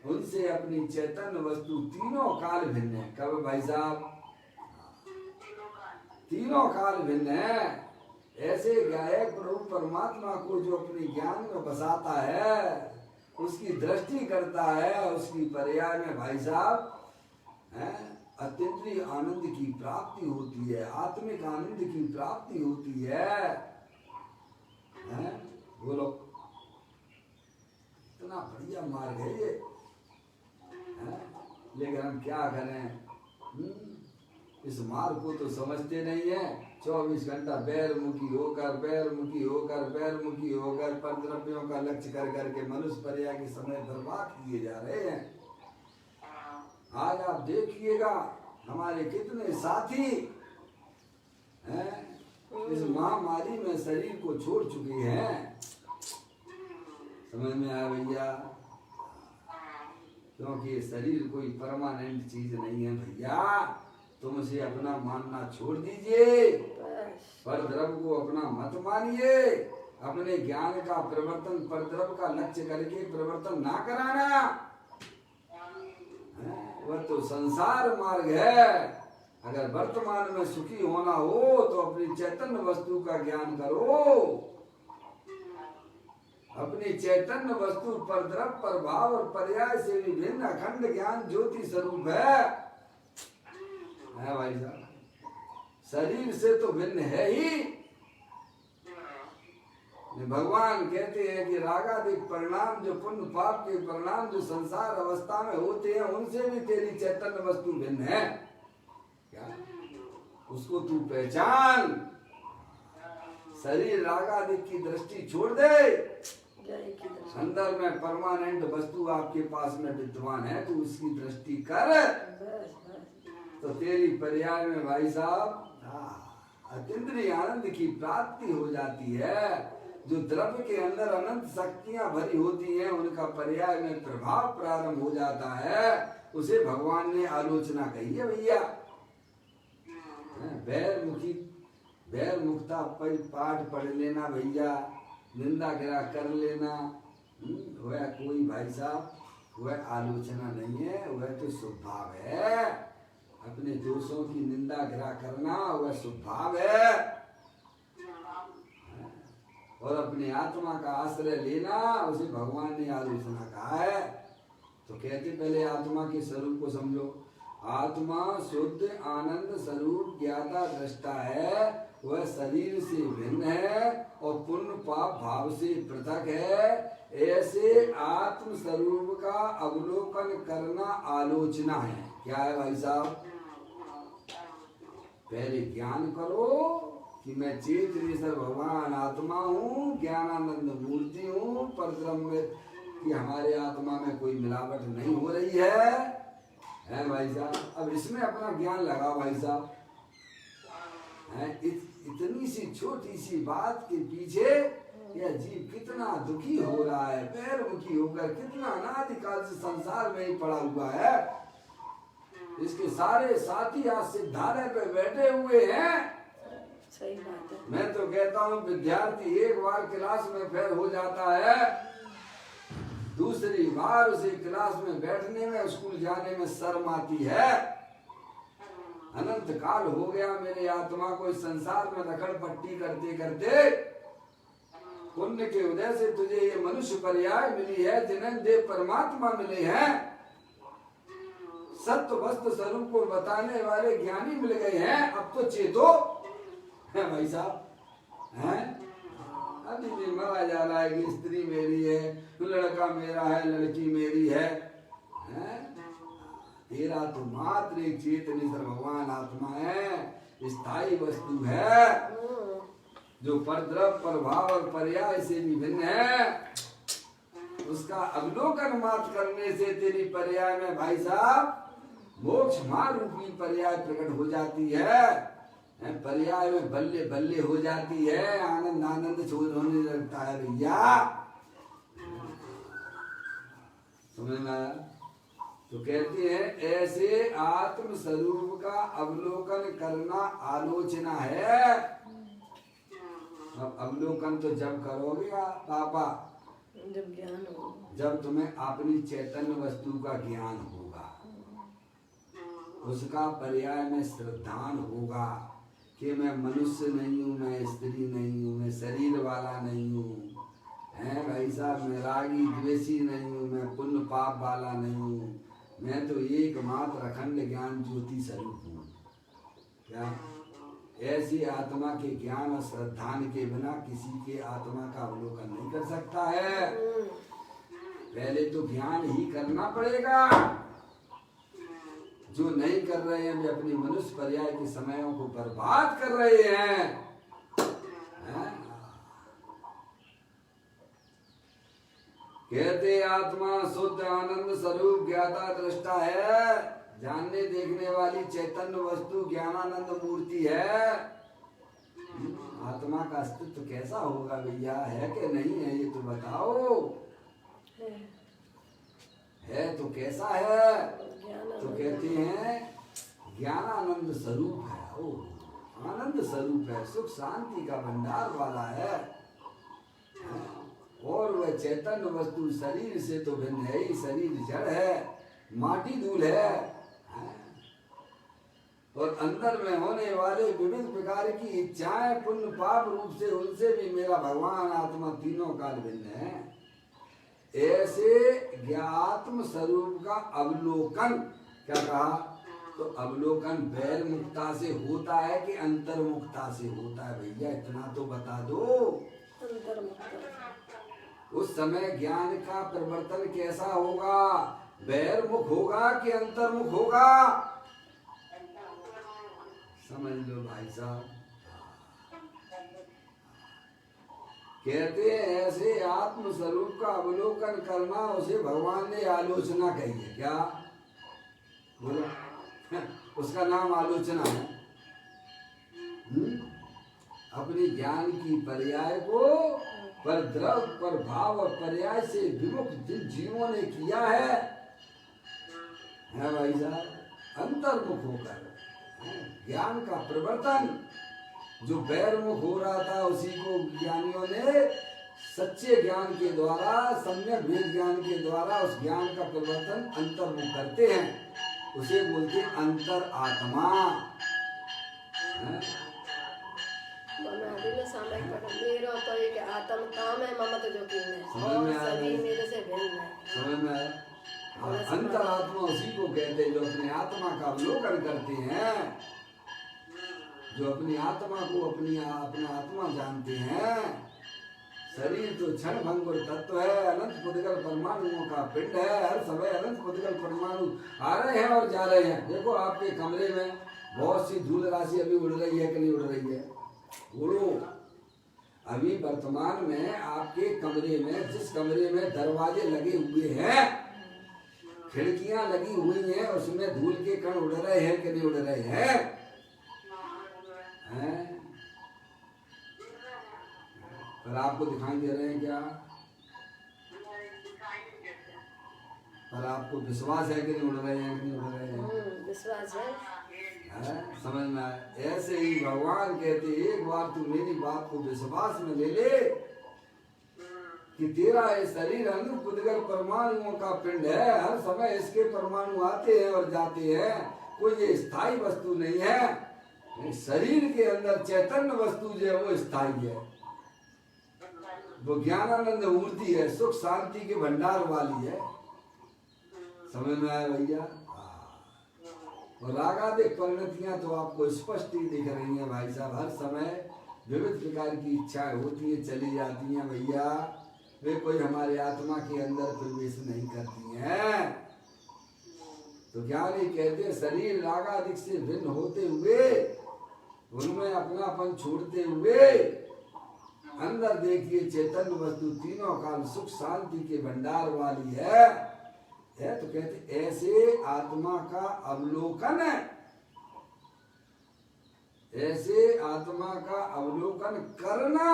उनसे अपनी चैतन्य वस्तु तीनों काल भिन्न है। कब भाई साहब? तीनों काल भिन्न है। ऐसे गायक प्रभु परमात्मा को जो अपने ज्ञान में बसाता है, उसकी दृष्टि करता है, उसकी पर्याय में भाई साहब अत्यंत आनंद की प्राप्ति होती है, आत्मिक आनंद की प्राप्ति होती है। बोलो, इतना बढ़िया मार्ग है ये। लेकिन हम क्या करें? इस मार्ग को तो समझते नहीं है। 24 घंटा बैरमुखी होकर पर द्रव्यों का लक्ष्य कर करके मनुष्य पर्याय के समय बर्बाद किए जा रहे हैं। आज आप देखिएगा हमारे कितने साथी इस महामारी में शरीर को छोड़ चुके हैं। समझ में आया भैया? क्योंकि शरीर कोई परमानेंट चीज नहीं है भैया। तुम उसे अपना मानना छोड़ दीजिए, पर द्रव्य को अपना मत मानिए। अपने ज्ञान का प्रवर्तन पर द्रव्य का लक्ष्य करके प्रवर्तन ना कराना। वह तो संसार मार्ग है। अगर वर्तमान में सुखी होना हो तो अपनी चैतन्य वस्तु का ज्ञान करो। अपनी चैतन्य वस्तु पर द्रव्य पर भाव और पर्याय से भी भिन्न अखंड ज्ञान ज्योति स्वरूप है भाई साहब। शरीर से तो भिन्न है ही। भगवान कहते हैं कि रागादिक परिणाम, जो पुण्य पाप के परिणाम जो संसार अवस्था में होते हैं, उनसे भी तेरी चैतन्य वस्तु भिन्न है। क्या? उसको तू पहचान। शरीर रागादि की दृष्टि छोड़ दे। जय की दृष्टि। अंदर में परमानेंट वस्तु आपके पास में विद्वान है, तो उसकी दृष्टि कर, बस बस। तो तेरी पर्याय में भाई साहब अतीन्द्रिय आनंद की प्राप्ति हो जाती है। जो द्रव्य के अंदर अनंत शक्तियां भरी होती हैं, उनका पर्याय में प्रभाव प्रारंभ हो जाता है। उसे भगवान ने आलोचना कही है भैया। बैर मुक्ता पाठ पढ़ लेना भैया, निंदा गिरा कर लेना, वह कोई भाई साहब वह आलोचना नहीं है, वह तो स्वभाव है। अपने दोषों की निंदा गिरा करना वह स्वभाव है। और अपनी आत्मा का आश्रय लेना उसे भगवान ने आलोचना कहा है। तो कहते पहले आत्मा के स्वरूप को समझो। आत्मा शुद्ध आनंद स्वरूप ज्ञाता दृष्टा है। वह शरीर से भिन्न है और पुण्य पाप भाव से पृथक है। ऐसे आत्म स्वरूप का अवलोकन करना आलोचना है। क्या है भाई साहब? पहले ज्ञान करो कि मैं चेतनेश्वर भगवान आत्मा हूँ, ज्ञानानंद मूर्ति हूँ, परब्रह्म कि हमारे आत्मा में कोई मिलावट नहीं हो रही है भाई साहब। अब इसमें अपना ज्ञान लगाओ भाई साहब। इतनी सी छोटी सी बात के पीछे यह जीव कितना दुखी हो रहा है, पैरमुखी होकर कितना अनादिकाल से संसार में ही पड़ा हुआ है। इसके सारे साथी आज सिद्धालय पे बैठे हुए हैं। सही बात है। मैं तो कहता हूँ विद्यार्थी एक बार क्लास में फेल हो जाता है, दूसरी बार उसे क्लास में बैठने में, स्कूल जाने में शर्म आती है। अनंत काल हो गया मेरे आत्मा को इस संसार में रखड़ पट्टी करते करते। पुण्य के उदय से तुझे ये मनुष्य पर्याय मिली है, जिन्हें देव परमात्मा मिले हैं, सत्य वस्तु स्वरूप को बताने वाले ज्ञानी मिल गए हैं। अब तो चेतो है भाई साहब। हैं अभी भी मरा जा रहा है कि स्त्री मेरी है, लड़का मेरा है, लड़की मेरी है। तेरा तो मात्र एक चेतनेश्वर भगवान आत्मा है, स्थायी वस्तु है, जो परद्रव्य प्रभाव और पर्याय से भी भिन्न है। उसका अवलोकन मात्र करने से तेरी पर्याय में भाई साहब मोक्ष मार्ग रूपी पर्याय प्रकट हो जाती है। पर्याय में बल्ले बल्ले हो जाती है, आनंद आनंद छोड़ होने लगता है भैया। समझ में आया? तो कहते हैं ऐसे आत्म स्वरूप का अवलोकन करना आलोचना है। अब अवलोकन तो जब करोगे पापा, जब ज्ञान हो, जब तुम्हें अपनी चैतन्य वस्तु का ज्ञान होगा, उसका पर्याय में श्रद्धान होगा कि मैं मनुष्य नहीं हूँ, मैं स्त्री नहीं हूँ, मैं शरीर वाला नहीं हूँ, है भाई साहब, मैं रागी द्वेषी नहीं हूँ, मैं पुण्य पाप वाला नहीं हूँ, मैं तो एकमात्र अखंड ज्ञान ज्योति स्वरूप हूँ। क्या ऐसी आत्मा के ज्ञान और श्रद्धान के बिना किसी के आत्मा का अवलोकन नहीं कर सकता है। पहले तो ज्ञान ही करना पड़ेगा। जो नहीं कर रहे हैं वे अपनी मनुष्य पर्याय के समयों को बर्बाद कर रहे हैं। कहते आत्मा शुद्ध आनंद स्वरूप ज्ञाता दृष्टा है, जानने देखने वाली चैतन्य वस्तु ज्ञानानंद मूर्ति है। आत्मा का अस्तित्व कैसा होगा भैया, है कि नहीं है ये तो बताओ। है तो कैसा है? तो कहते हैं ज्ञानानंद स्वरूप है, ओ आनंद स्वरूप है, सुख शांति का भंडार वाला है। और वह चैतन्य वस्तु शरीर से तो भिन्न है ही, शरीर जड़ है, माटी धूल है। और अंदर में होने वाले विविध प्रकार की इच्छाएं पुण्य पाप रूप से, उनसे भी मेरा भगवान आत्मा तीनों काल भिन्न है। ऐसे ज्ञात्म स्वरूप का अवलोकन, क्या कहा? तो अवलोकन बैर मुक्ता से होता है कि अंतर मुक्ता से होता है भैया, इतना तो बता दो। अंतर मुक्ता। उस समय ज्ञान का परिवर्तन कैसा होगा? बैरमुख होगा कि अंतर्मुख होगा? समझ लो भाई साहब। कहते हैं ऐसे आत्म स्वरूप का अवलोकन करना, उसे भगवान ने आलोचना कही है। क्या बोलो? उसका नाम आलोचना है। अपने ज्ञान की पर्याय को पर द्रव पर भाव और पर्याय से विमुख जिन जीवों ने किया है भाई साहब, अंतर्मुख होकर ज्ञान का प्रवर्तन, जो बैरमुख हो रहा था उसी को ज्ञानियों ने सच्चे ज्ञान के द्वारा, सम्यक वेद ज्ञान के द्वारा उस ज्ञान का परिवर्तन अंतर्मुख करते हैं, उसे बोलते अंतर आत्मा। सामयिक पठन मेरा तो एक आत्म काम है, ममता जो कि सभी मेरे से भिन्न है। समझ में आया? अंतर आत्मा उसी को कहते हैं जो अपने आत्मा का अवलोकन करते हैं, जो अपनी आत्मा को अपना आत्मा जानते हैं। शरीर तो क्षण भंगुर तत्व है, अनंत पुद्गल परमाणुओं का पिंड है। हर समय अनंत पुद्गल परमाणु आ रहे हैं और जा रहे हैं। देखो आपके कमरे में बहुत सी धूल राशि अभी उड़ रही है कि नहीं उड़ रही है? उड़ो। अभी वर्तमान में आपके कमरे में, जिस कमरे में दरवाजे लगे हुए हैं, खिड़कियां लगी हुई हैं, उसमें धूल के कण उड़ रहे हैं कि नहीं उड़ रहे हैं? पर आपको दिखाई दे रहे हैं क्या? पर आपको विश्वास है कि नहीं उड़ रहे हैं कि नहीं उड़ रहे हैं? विश्वास है। समझ में आया? ऐसे ही भगवान कहते, एक बार तू मेरी बात को विश्वास में ले ले कि तेरा ये शरीर अनंत पुद्गल परमाणुओं का पिंड है। हर समय इसके परमाणु आते हैं और जाते हैं, कोई ये स्थायी वस्तु नहीं है। शरीर के अंदर चैतन्य वस्तु जो है वो स्थायी है, वो ज्ञानानंद मूर्ति है, सुख शांति के भंडार वाली है। समझ में आया भैया? और रागादिक परिणतियां तो आपको स्पष्ट ही दिख रही हैं भाई साहब। हर समय विविध प्रकार की इच्छाएं होती है, चली जाती हैं भैया, वे कोई हमारे आत्मा के अंदर प्रवेश नहीं करती हैं। तो ज्ञानी कहते शरीर रागादिक से भिन्न होते हुए, उनमें अपनापन छोड़ते हुए अंदर देखिए चैतन्य वस्तु तीनों काल सुख शांति के भंडार वाली है। तो कहते ऐसे आत्मा का अवलोकन है, ऐसे आत्मा का अवलोकन करना,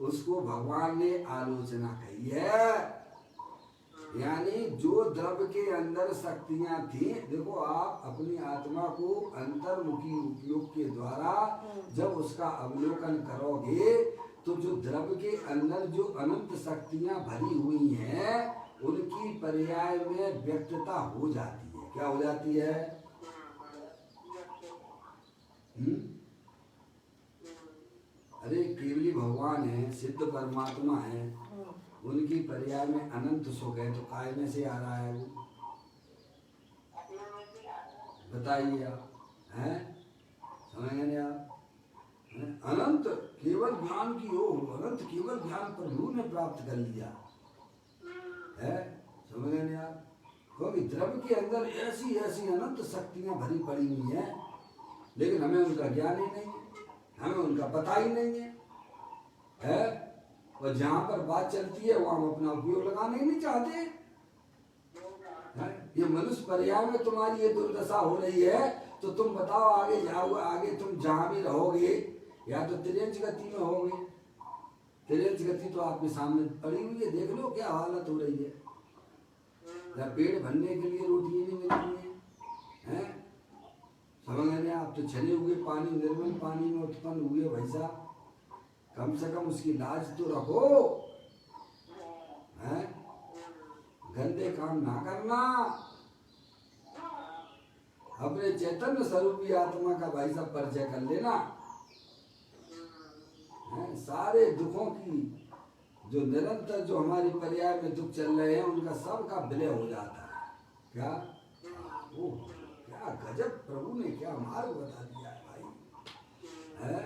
उसको भगवान ने आलोचना कही है। यानी जो द्रव्य के अंदर शक्तियां थी, देखो आप अपनी आत्मा को अंतर्मुखी उपयोग के द्वारा जब उसका अवलोकन करोगे, तो जो द्रव्य के अंदर जो अनंत शक्तियां भरी हुई हैं, उनकी पर्याय में व्यक्तता हो जाती है। क्या हो जाती है? अरे केवली भगवान है, सिद्ध परमात्मा है, उनकी पर्याय में अनंत सुख है, तो काय में से आ रहा है वो? बताइए आप, हैं? समझेंगे नहीं आप? अनंत केवल ज्ञान की ओर, अनंत केवल ज्ञान प्रभु ने प्राप्त कर लिया है। समझ नहीं आप? क्योंकि द्रव्य के अंदर ऐसी ऐसी अनंत शक्तियां भरी पड़ी हुई हैं, लेकिन हमें उनका ज्ञान ही नहीं है, हमें उनका पता ही नहीं है? और जहां पर बात चलती है वहां हम अपना उपयोग लगाने ही नहीं चाहते है? ये मनुष्य पर्याय में तुम्हारी ये दुर्दशा हो रही है, तो तुम बताओ आगे जाओगे, आगे तुम जहां भी रहोगे या तो तिरंज गति में होगे। तिरंज गति तो आपके सामने पड़ी हुई है, देख लो क्या हालत हो रही है। पेट भरने के लिए रोटी नहीं मिल रही है? समझ नहीं? आप तो छने हुए पानी, निर्मल पानी में उत्पन्न हुए भाई साहब, कम से कम उसकी लाज तो रखो है? गंदे काम ना करना, अपने चैतन्य स्वरूपी आत्मा का भाई साहब परिचय कर लेना है? सारे दुखों की जो निरंतर जो हमारी पर्याय में दुख चल रहे हैं, उनका सबका विलय हो जाता है। क्या वो क्या गजब प्रभु ने क्या मार्ग बता दिया है भाई है?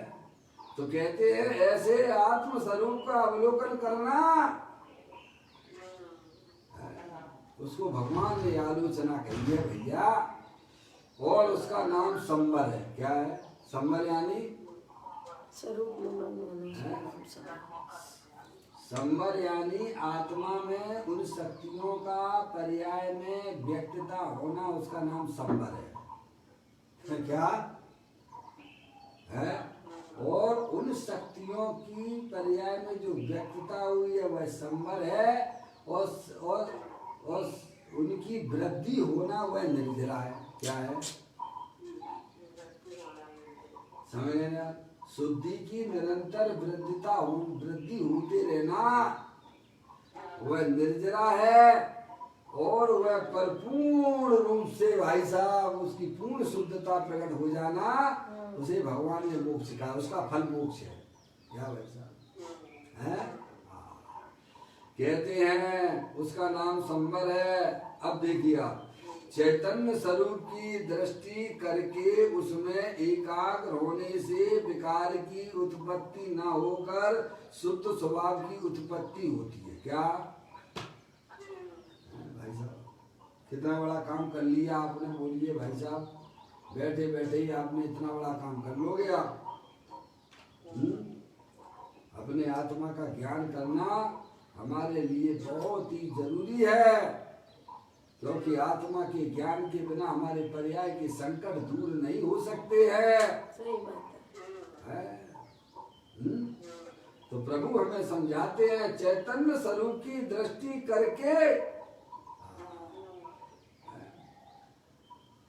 तो कहते हैं ऐसे आत्म स्वरूप का अवलोकन करना, उसको भगवान ने आलोचना कही है भैया। और उसका नाम संबर है। क्या है संबर? यानी स्वरूप संबर यानी आत्मा में उन शक्तियों का पर्याय में व्यक्तता होना, उसका नाम संबर है। क्या है? और उन शक्तियों की पर्याय में जो व्यक्तता हुई है वह संबर है, और उनकी वृद्धि होना वह निर्जरा है। क्या है? समझ गए ना? शुद्धि की निरंतर वृद्धि होते रहना वह निर्जरा है, और वह परिपूर्ण रूप से भाई साहब उसकी पूर्ण शुद्धता प्रकट हो जाना, उसे भगवान ने मोक्ष कहा। उसका फल मोक्ष है। क्या भाई साहब है? कहते हैं उसका नाम संबर है। अब देखिए आप, चैतन्य स्वरूप की दृष्टि करके उसमें एकाग्र होने से विकार की उत्पत्ति न होकर शुद्ध स्वभाव की उत्पत्ति होती है। क्या भाई साहब? कितना बड़ा काम कर लिया आपने, बोलिए भाई साहब। बैठे बैठे ही आपने इतना बड़ा काम कर लोगे आप। अपने आत्मा का ज्ञान करना हमारे लिए बहुत ही जरूरी है, क्योंकि आत्मा के ज्ञान के बिना हमारे पर्याय के संकट दूर नहीं हो सकते हैं। सही बात है। तो प्रभु हमें समझाते हैं चैतन्य स्वरूप की दृष्टि करके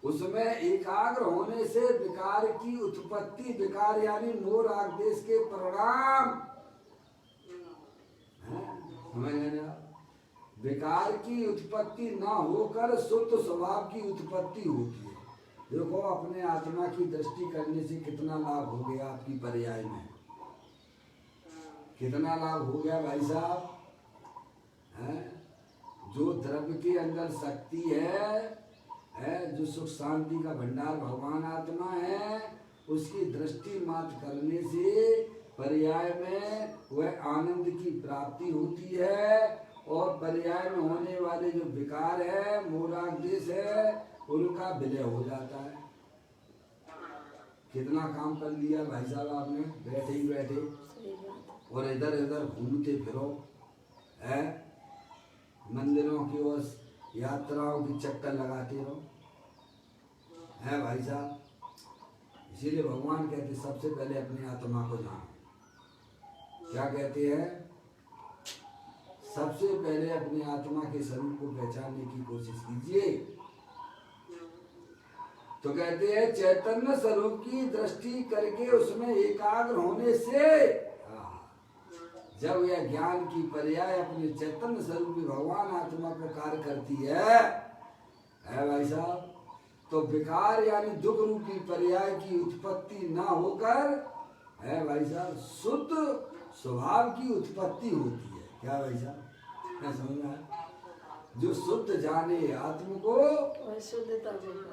उसमें एकाग्र होने से विकार की उत्पत्ति, विकार यानी मोह राग देश के परिणाम, समझ गए ना? विकार की उत्पत्ति ना होकर शुद्ध स्वभाव की उत्पत्ति होती है। देखो अपने आत्मा की दृष्टि करने से कितना लाभ हो गया आपकी पर्याय में, कितना लाभ हो गया भाई साहब। जो द्रव्य के अंदर शक्ति है, जो सुख शांति का भंडार भगवान आत्मा है, उसकी दृष्टि मात्र करने से पर्याय में वह आनंद की प्राप्ति होती है, और पर्याय में होने वाले जो विकार है, मोराग देश है, उनका विलय हो जाता है। कितना काम कर लिया भाई साहब आपने, बैठे ही बैठे, और इधर उधर घूमते फिरो है, मंदिरों की ओर यात्राओं की चक्कर लगाते रहो है भाई साहब। इसीलिए भगवान कहते सबसे पहले अपनी आत्मा को जानो। क्या कहते हैं? सबसे पहले अपनी आत्मा के स्वरूप को पहचानने की कोशिश कीजिए। तो कहते हैं चैतन्य स्वरूप की दृष्टि करके उसमें एकाग्र होने से, जब यह ज्ञान की पर्याय अपने चैतन्य स्वरूप भगवान आत्मा को कार्य करती है भाई साहब, तो विकार यानी दुख रूपी पर्याय की उत्पत्ति ना होकर है भाई साहब शुद्ध स्वभाव की उत्पत्ति होती है। क्या भाई साहब समझ में आया? जो शुद्ध जाने आत्म को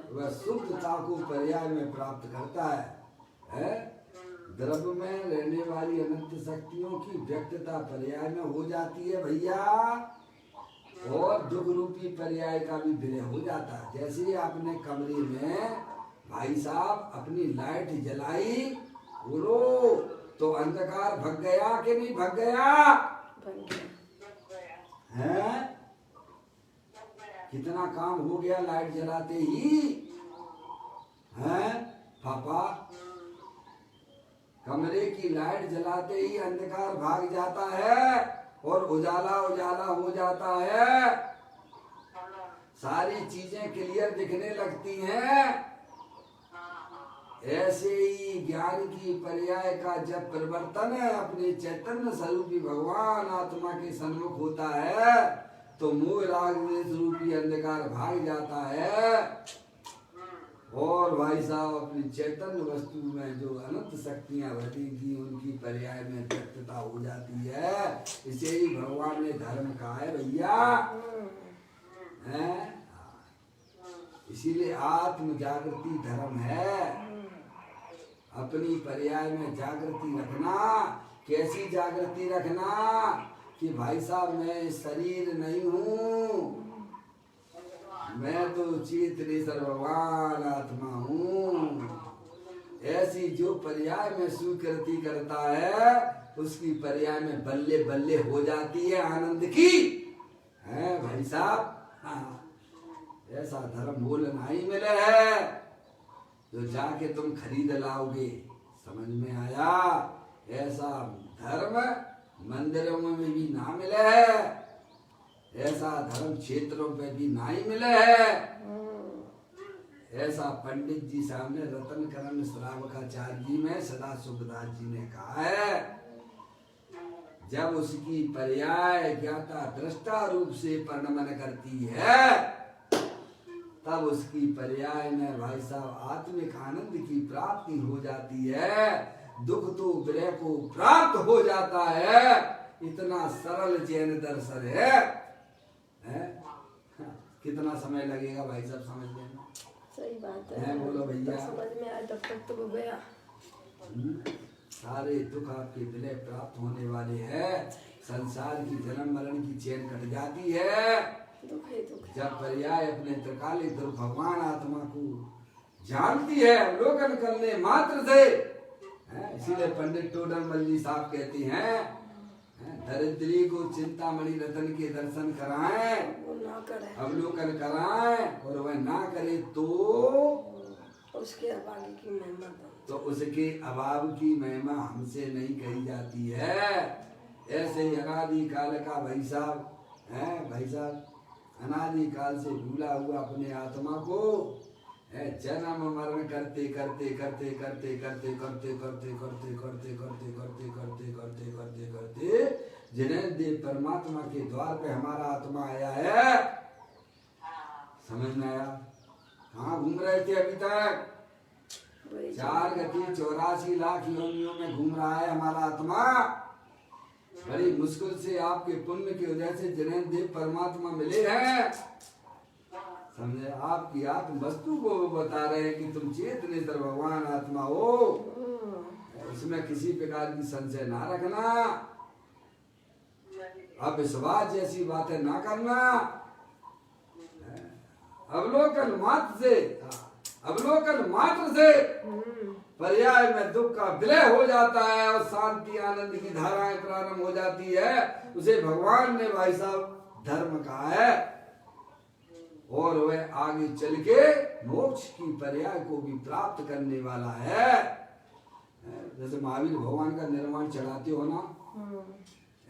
वह शुद्धता को पर्याय में प्राप्त करता है? द्रव्य में रहने वाली अनंत शक्तियों की व्यक्तता पर्याय में हो जाती है भैया, और दुख रूपी पर्याय का भी विलय हो जाता है। जैसे आपने कमरे में भाई साहब अपनी लाइट जलाई, बोलो तो अंधकार भग गया कि नहीं भग गया? है? कितना काम हो गया लाइट जलाते ही है पापा। कमरे की लाइट जलाते ही अंधकार भाग जाता है और उजाला उजाला हो जाता है, सारी चीजें क्लियर दिखने लगती हैं। ऐसे ही ज्ञान की पर्याय का जब परिवर्तन अपने चैतन्य स्वरूपी भगवान आत्मा के सन्मुख होता है, तो मोह राग रूपी अंधकार भाग जाता है, और भाई साहब अपनी चैतन्य वस्तु में जो अनंत शक्तियां भरी थी उनकी पर्याय में व्यक्तता हो जाती है। इसे ही भगवान ने धर्म कहा है भैया, है? इसीलिए आत्म जागृति धर्म है। अपनी पर्याय में जागृति रखना। कैसी जागृति रखना? कि भाई साहब मैं शरीर नहीं हूँ, मैं तो चेतनेश्वर भगवान आत्मा हूँ। ऐसी जो पर्याय में स्वीकृति करता है उसकी पर्याय में बल्ले बल्ले हो जाती है आनंद की, है भाई साहब। हाँ, ऐसा धर्म बोलना ही मिले है जो जाके तुम खरीद लाओगे। समझ में आया? ऐसा धर्म मंदिरों में भी ना मिले है, ऐसा धर्म क्षेत्रों पे भी ना ही मिले है। ऐसा पंडित जी सामने रतन करण श्रावकाचार्य जी में सदा सुखदास जी ने कहा है, जब उसकी पर्याय ज्ञाता दृष्टा रूप से परिणमन करती है तब उसकी पर्याय में भाई साहब आत्मिक आनंद की प्राप्ति हो जाती है, दुख तो विरह को प्राप्त हो जाता है। इतना सरल जैन दर्शन है? कितना समय लगेगा भाई साहब समझने में? सही बात है। बोलो भैया, समझ में आया तब तक तो गया। सारे दुख आपके विलय प्राप्त होने वाले हैं। संसार की जन्म मरण की चैन कट जाती है दुख है दुख। जब पर्याय अपने त्रिकालिक दुर्ग भगवान आत्मा को जानती है अवलोकन करने मात्र से। इसीलिए पंडित टोडरमल जी साहब कहते हैं, दरिद्री को चिंतामणि रतन के दर्शन कराएं, अवलोकन कराएं, और वह ना करे तो उसके अभाव की महिमा, तो उसके अभाव की महिमा हमसे नहीं कही जाती है। ऐसे ही अनादि काल का भाई साहब है, भाई साहब अनादि काल से भूला हुआ अपने आत्मा को जन्म मरण करते करते करते करते करते करते करते करते करते करते करते करते करते करते करते जिन्हें देव परमात्मा के द्वार पे हमारा आत्मा आया है। समझ में आया? कहाँ घूम रहे थे अभी तक? 4 गति 84 लाख योनियों में घूम रहा है हमारा आत्मा। बड़ी मुश्किल से आपके पुण्य की वजह से जिन्हें देव परमात्मा मिले हैं। समझे? आपकी आत्म वस्तु को बता रहे हैं कि तुम चेतनेश्वर भगवान आत्मा हो। इसमें किसी प्रकार की संशय ना रखना, अविश्वास जैसी बातें ना करना। अवलोकन मात्र से पर्याय में दुख का विलय हो जाता है और शांति आनंद की धाराएं प्रारंभ हो जाती है। उसे भगवान ने भाई साहब धर्म कहा है, और वह आगे चल के मोक्ष की पर्याय को भी प्राप्त करने वाला है। जैसे महावीर भगवान का निर्माण चढ़ाते हो ना,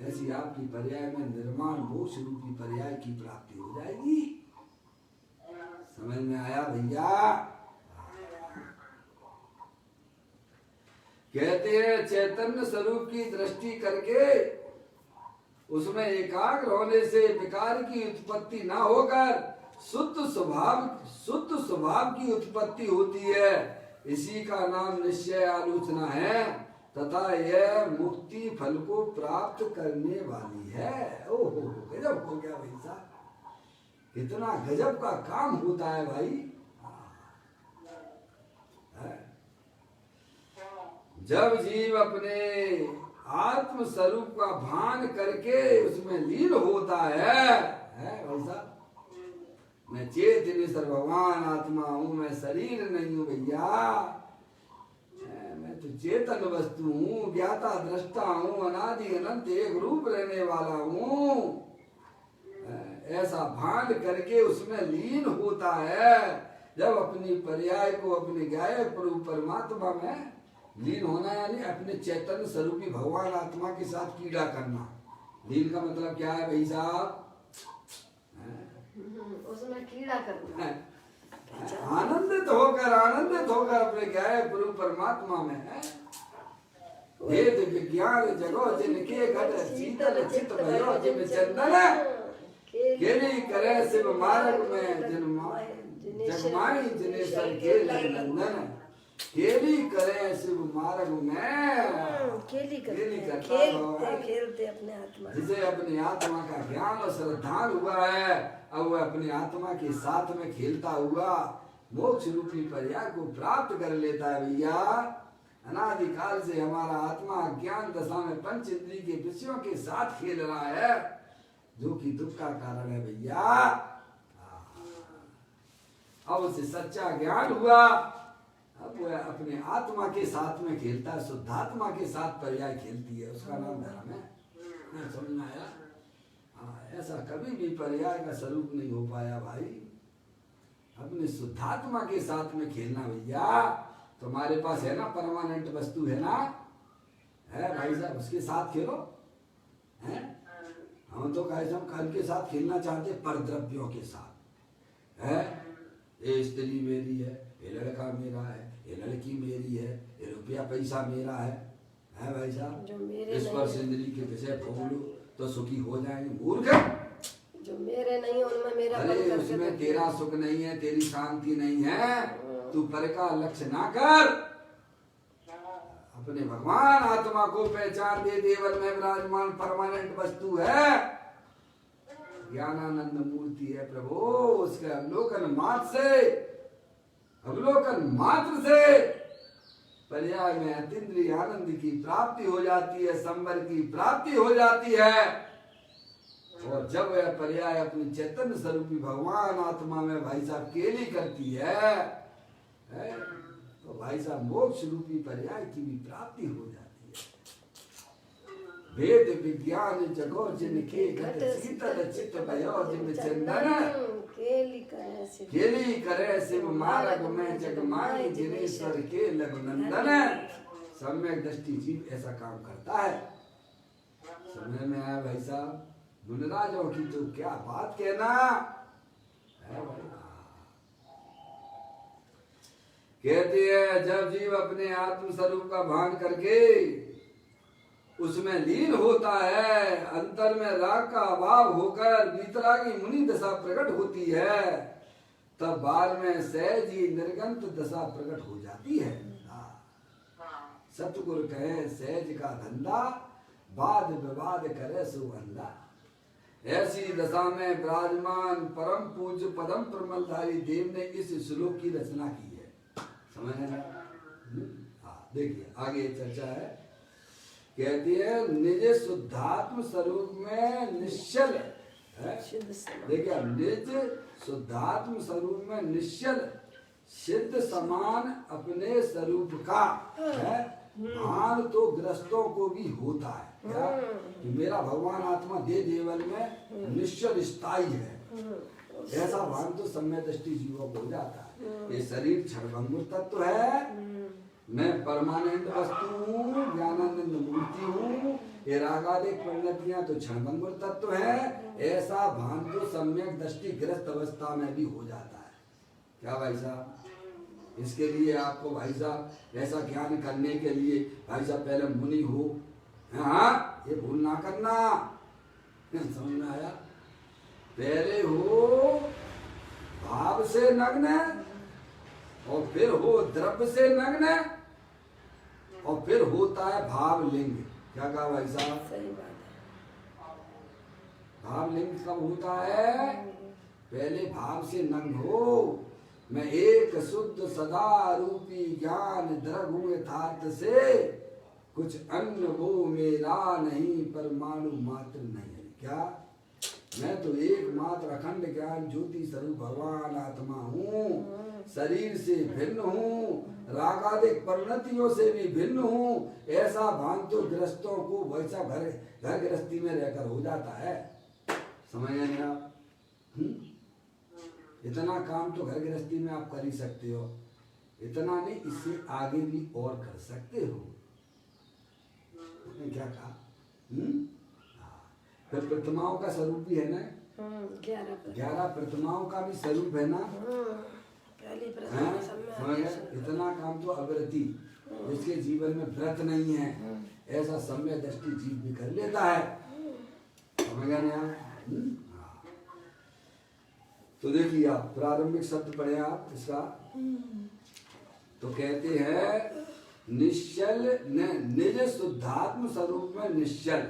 ऐसी आपकी पर्याय में निर्माण मोक्ष रूपी पर्याय की प्राप्ति हो जाएगी। समझ में आया भैया? कहते हैं चैतन्य स्वरूप की दृष्टि करके उसमें एकाग्र होने से विकार की उत्पत्ति ना होकर शुद्ध स्वभाव की उत्पत्ति होती है। इसी का नाम निश्चय आलोचना है तथा यह मुक्ति फल को प्राप्त करने वाली है। ओहो, गजब हो गया भाई साहब, कितना गजब का काम होता है भाई। जब जीव अपने आत्म स्वरूप का भान करके उसमें लीन होता है भाई साहब, मैं चेतनेश्वर भगवान आत्मा हूँ, मैं शरीर नहीं हूँ भैया, मैं तो चेतन वस्तु हूँ, ज्ञाता दृष्टा हूँ, अनादि अनंत एक रूप रहने वाला हूँ। ऐसा भान करके उसमें लीन होता है। जब अपनी पर्याय को अपने गायक परमात्मा में लीन होना, यानी अपने चैतन्य स्वरूपी भगवान आत्मा के साथ कीड़ा करना। लीन का मतलब क्या है भाई साहब? उसमें कीड़ा करना, आनंदित होकर अपने गायक परमात्मा में वेद विज्ञान जगो जिनके घट शीतल चित भयो जिन चंदन केली करे शिव मार्ग में जगमाई जिनेश्वर के नंदन। केली करे शिव मार्ग में खेलते अपने आत्मा, जिसे अपने आत्मा का ज्ञान और श्रद्धान हुआ है, अब वह अपने आत्मा के साथ में खेलता हुआ मोक्ष रूपी पर्याय को प्राप्त कर लेता है भैया। अनादिकाल से हमारा आत्मा ज्ञान दशा में पंच इंद्रिय के विषयों के साथ खेल रहा है, जो कि दुख का कारण है भैया। अब उसे सच्चा ज्ञान हुआ। अब वह अपने आत्मा के साथ में खेलता है, शुद्धात्मा के साथ पर्याय खेलती है, उसका नाम धर्म है। समझ में आया? हाँ, ऐसा कभी भी पर्याय का स्वरूप नहीं हो पाया भाई। अपने शुद्धात्मा के साथ में खेलना भैया। तुम्हारे पास है ना परमानेंट वस्तु, है ना, है भाई साहब, उसके साथ खेलो। हैं हम तो कहे हम कल के साथ खेलना चाहते, परद्रव्यों के साथ। है ये स्त्री मेरी है, ये लड़का मेरा है, ये लड़की मेरी है, ये रुपया पैसा मेरा है भाई साहब। इस पर सिंदरी के विषय फूलो तो सुखी हो जाएंगे। मूर्ख, जो मेरे नहीं उनमें मेरा, अरे उसमें तेरा सुख नहीं है, तेरी शांति नहीं है। तू पर का लक्ष्य ना कर, अपने भगवान आत्मा को पहचान दे। देवल में विराजमान परमानेंट वस्तु है, ज्ञानानंद मूर्ति है प्रभु। उसके अवलोकन मात्र से पर्याय में अतीन्द्रिय आनंद की प्राप्ति हो जाती है, संबर की प्राप्ति हो जाती है। और जब वह पर्याय अपनी चैतन्य स्वरूपी भगवान आत्मा में भाई साहब केली करती है, तो भाई साहब मोक्ष रूपी पर्याय की भी प्राप्ति हो जाती है। वेद विज्ञान जगो जिनके घट शीतल चित्त भयो जिन चंदन केली करे शिव मार्ग में जगमाई जिनेश्वर के लघुनंदन। सम्यक दृष्टि जीव ऐसा काम करता है। समझ में आया भाई साहब? मुनिराजों की तो क्या बात कहना है भाई। कहते हैं जब जीव अपने आत्म स्वरूप का भान करके उसमें लीन होता है, अंतर में राग का अभाव होकर वीतरागी मुनि दशा प्रकट होती है, तब बाद में सहज ही निर्गंत दशा प्रकट हो जाती है। सतगुरु कहे सहज का धंधा, वाद विवाद करे सुगंधा। ऐसी दशा में विराजमान परम पूज्य पदम प्रमलधारी देव ने इस श्लोक की रचना की है। समझ में? हाँ, देखिए आगे चर्चा है। कहती है निज शुद्धात्म स्वरूप में निश्चल है। देखिए निज शुद्धात्म स्वरूप में निश्चल सिद्ध समान अपने स्वरूप का है भान तो ग्रस्तों को भी होता है। क्या कि मेरा भगवान आत्मा दे देवल में निश्चल स्थायी है, ऐसा भान तो सम्य दृष्टि जीवों को हो जाता है। ये शरीर क्षणभंगुर तत्व है, मैं परमानेंट वस्तु हूँ, ज्ञानानंद मूर्ति हूँ। ये रागादिक परिणतियां तो क्षणभंगुर तत्व है, ऐसा भान तो सम्यक दृष्टि ग्रस्त अवस्था में भी हो जाता है। क्या भाई साहब? इसके लिए आपको भाई साहब ऐसा ज्ञान करने के लिए भाई साहब पहले मुनि हो, हाँ ये भूल ना करना। समझ में आया? पहले हो भाव से नग्न और फिर हो द्रव्य से नग्न और फिर होता है भाव लिंग। क्या कहा भाई साहब? सही बात है। भाव लिंग कब होता है? पहले भाव से नग्न हो, मैं एक शुद्ध सदा रूपी ज्ञान द्रघु यथार्थ से, कुछ अन्य वो मेरा नहीं परमाणु मात्र नहीं है। क्या? मैं तो एकमात्र अखंड ज्ञान ज्योति स्वरूप भगवान आत्मा हूँ, शरीर से भिन्न हूँ, रागादिक परिणतियों से भी भिन्न हूँ। ऐसा भान तो ग्रस्तों को वैसा घर गृहस्थी में रहकर हो जाता है। समझ नहीं आप? इतना काम तो घर गृहस्थी में आप कर ही सकते हो, इतना नहीं इससे आगे भी और कर सकते हो। क्या कहा? फिर प्रतिमाओं का स्वरूप भी है ना, 11 प्रतिमाओं का भी स्वरूप है ना। इतना काम तो अवृति, जिसके जीवन में व्रत नहीं है, ऐसा सम्य दृष्टि जीव भी कर लेता है। समझ गए आप? तो देखिए आप प्रारंभिक शब्द पढ़े आप इसका, तो कहते हैं निश्चल निज शुद्धात्म स्वरूप में निश्चल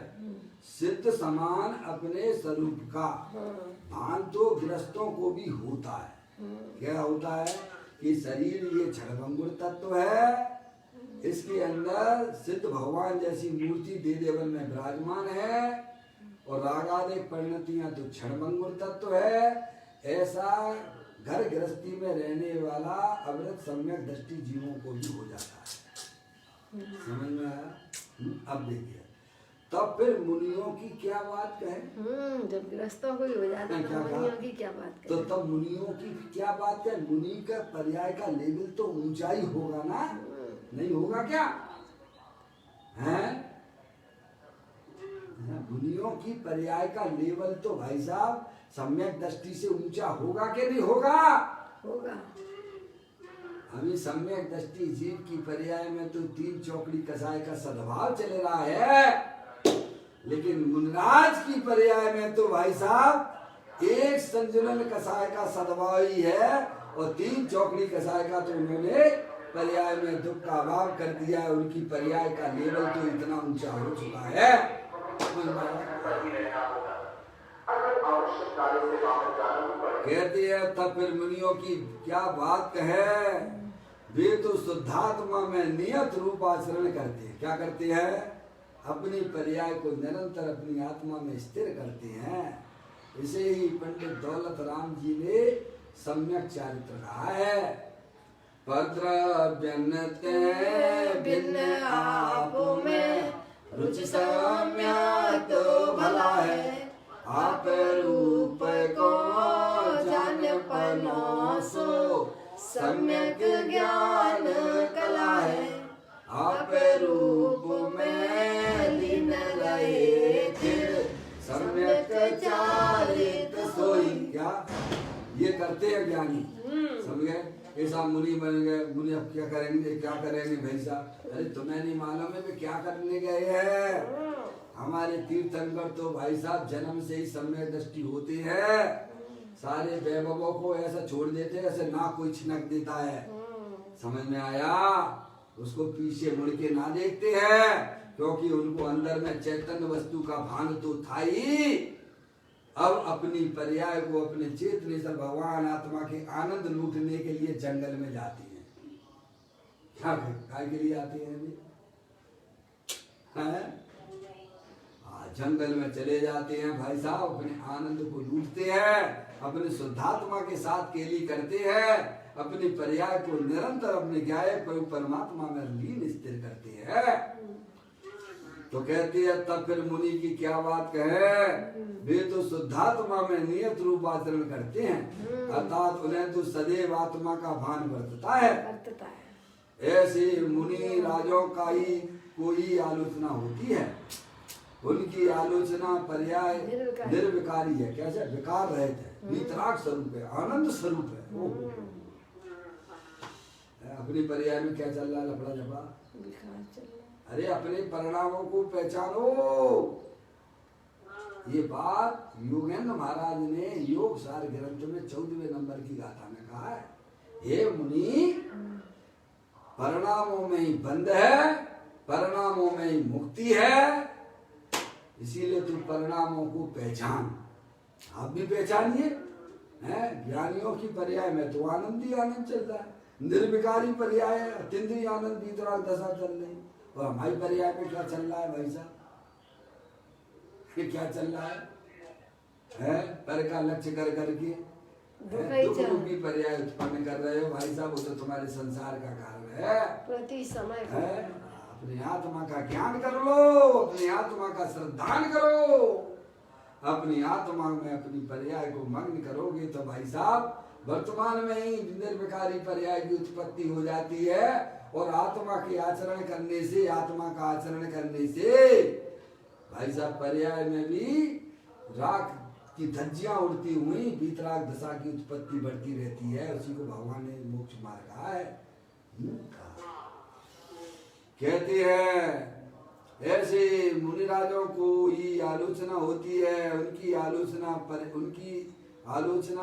सिद्ध समान अपने स्वरूप का भान तो ग्रस्तों को भी होता है। क्या होता है कि शरीर ये क्षणभंगुर तत्व है, इसके अंदर सिद्ध भगवान जैसी मूर्ति दे देवन में विराजमान है, और रागादिक परिणतियां तो क्षणभंगुर तत्व है। ऐसा घर गृहस्थी में रहने वाला अवृत सम्यक दृष्टि जीवों को भी हो जाता है। समझ में आया? अब देखिए तब फिर मुनियों की क्या बात कहें? जब गृहस्थों को ही हो जाता है, मुनियों की क्या बात करें? तो तब मुनियों की क्या बात है? मुनि का पर्याय का लेवल तो ऊंचाई होगा ना, नहीं होगा क्या? हैं? मुनियों की पर्याय का लेवल तो भाई साहब सम्यक दृष्टि से ऊंचा होगा कि नहीं होगा? होगा। अभी सम्यक दृष्टि जीव की पर्याय में तो 3 चौकड़ी कसाय का सद्भाव चल रहा है, लेकिन मुनराज की पर्याय में तो भाई साहब 1 संजुलन कसाय का सद्भाव ही है और 3 चौकड़ी कसाय का तो उन्होंने पर्याय में दुख का अभाव कर दिया है। उनकी पर्याय का लेवल तो इतना ऊंचा हो चुका है। कहते हैं तब फिर मुनियों की क्या बात कहे? वे तो शुद्धात्मा में नियत रूप आचरण करते हैं। क्या करते हैं? अपनी पर्याय को निरंतर अपनी आत्मा में स्थिर करते हैं। इसे ही पंडित दौलत राम जी ने सम्यक चारित्र कहा है। पत्र व्यनते भिन्न आप में रुचि सम्यक तो भला है। आप रूप को जान पनो सो सम्यक ज्ञान कला है। आप रूप में लीन रहे फिर सम्यक चारित सोई। क्या ये करते हैं ज्ञानी? समझ गए? ऐसा मुनि बन गए। मुनि अब क्या करेंगे, क्या करेंगे भाई साहब? अरे तुम्हें नहीं मालूम है वे क्या करने गए हैं? हमारे तीर्थंकर तो भाई साहब जन्म से ही सम्यक दृष्टि होती है। सारे वैभवों को ऐसा छोड़ देते हैं, ऐसे ना कोई छिनक देता है। समझ में आया? उसको पीछे मुड़ के ना देखते हैं, क्योंकि उनको अंदर में चैतन्य वस्तु का भान तो था ही। अब अपनी पर्याय को अपने चेतने से भगवान आत्मा के आनंद लूटने के लिए जंगल में जाती है। क्या के लिए आती है? जंगल में चले जाते हैं भाई साहब, अपने आनंद को लूटते हैं, अपने शुद्धात्मा के साथ केली करते हैं, अपनी पर्याय को निरंतर अपने ज्ञाय परमात्मा में लीन स्थिर करते हैं। तो कहती है तब फिर मुनि की क्या बात कहे? वे तो शुद्धात्मा में नियत रूप आचरण करते हैं, अर्थात उन्हें तो सदैव आत्मा का भान वर्तता है। ऐसे मुनि राजों का ही कोई आलोचना होती है। उनकी आलोचना पर्याय निर्विकारी है। कैसे? विकार रहित है, वीतराग स्वरूप है, आनंद स्वरूप है। अपनी पर्याय में क्या चल रहा है? लफड़ा झपड़ा। अरे अपने परिणामों को पहचानो। ये बात योगेंद्र महाराज ने योग सार ग्रंथ में 14वें नंबर की गाथा में कहा है। हे मुनि, परिणामों में ही बंध है, परिणामों में ही मुक्ति है। इसीलिए तू परिणामों को पहचान। आप भी पहचानिए। ज्ञानियों की पर्याय में तो आनंद ही आनंद चलता है, निर्विकारी पर्याय है, अतीन्द्रिय आनंद वीतराग दशा चल रही। और हमारी पर्याय में क्या चल रहा है भाई साहब? ये क्या चल रहा है? पर का लक्ष्य कर करके दुख रूपी पर्याय उत्पन्न कर रहे हो भाई साहब। वो तो तुम्हारे संसार का कारण है। प्रति समय अपनी आत्मा का ज्ञान कर लो, अपनी आत्मा का श्रद्धान करो, अपनी आत्मा में अपनी पर्याय को मग्न करोगे तो भाई साहब वर्तमान में ही निर्विकारी पर्याय की उत्पत्ति हो जाती है। और आत्मा के आचरण करने से, आत्मा का आचरण करने से भाई साहब पर्याय में भी राख की धज्जियां उड़ती हुई वीतराग दशा की उत्पत्ति बढ़ती रहती है। उसी को भगवान ने मोक्ष मार्ग कहा है। कहती है ऐसे मुनिराजों को ही आलोचना होती है। उनकी आलोचना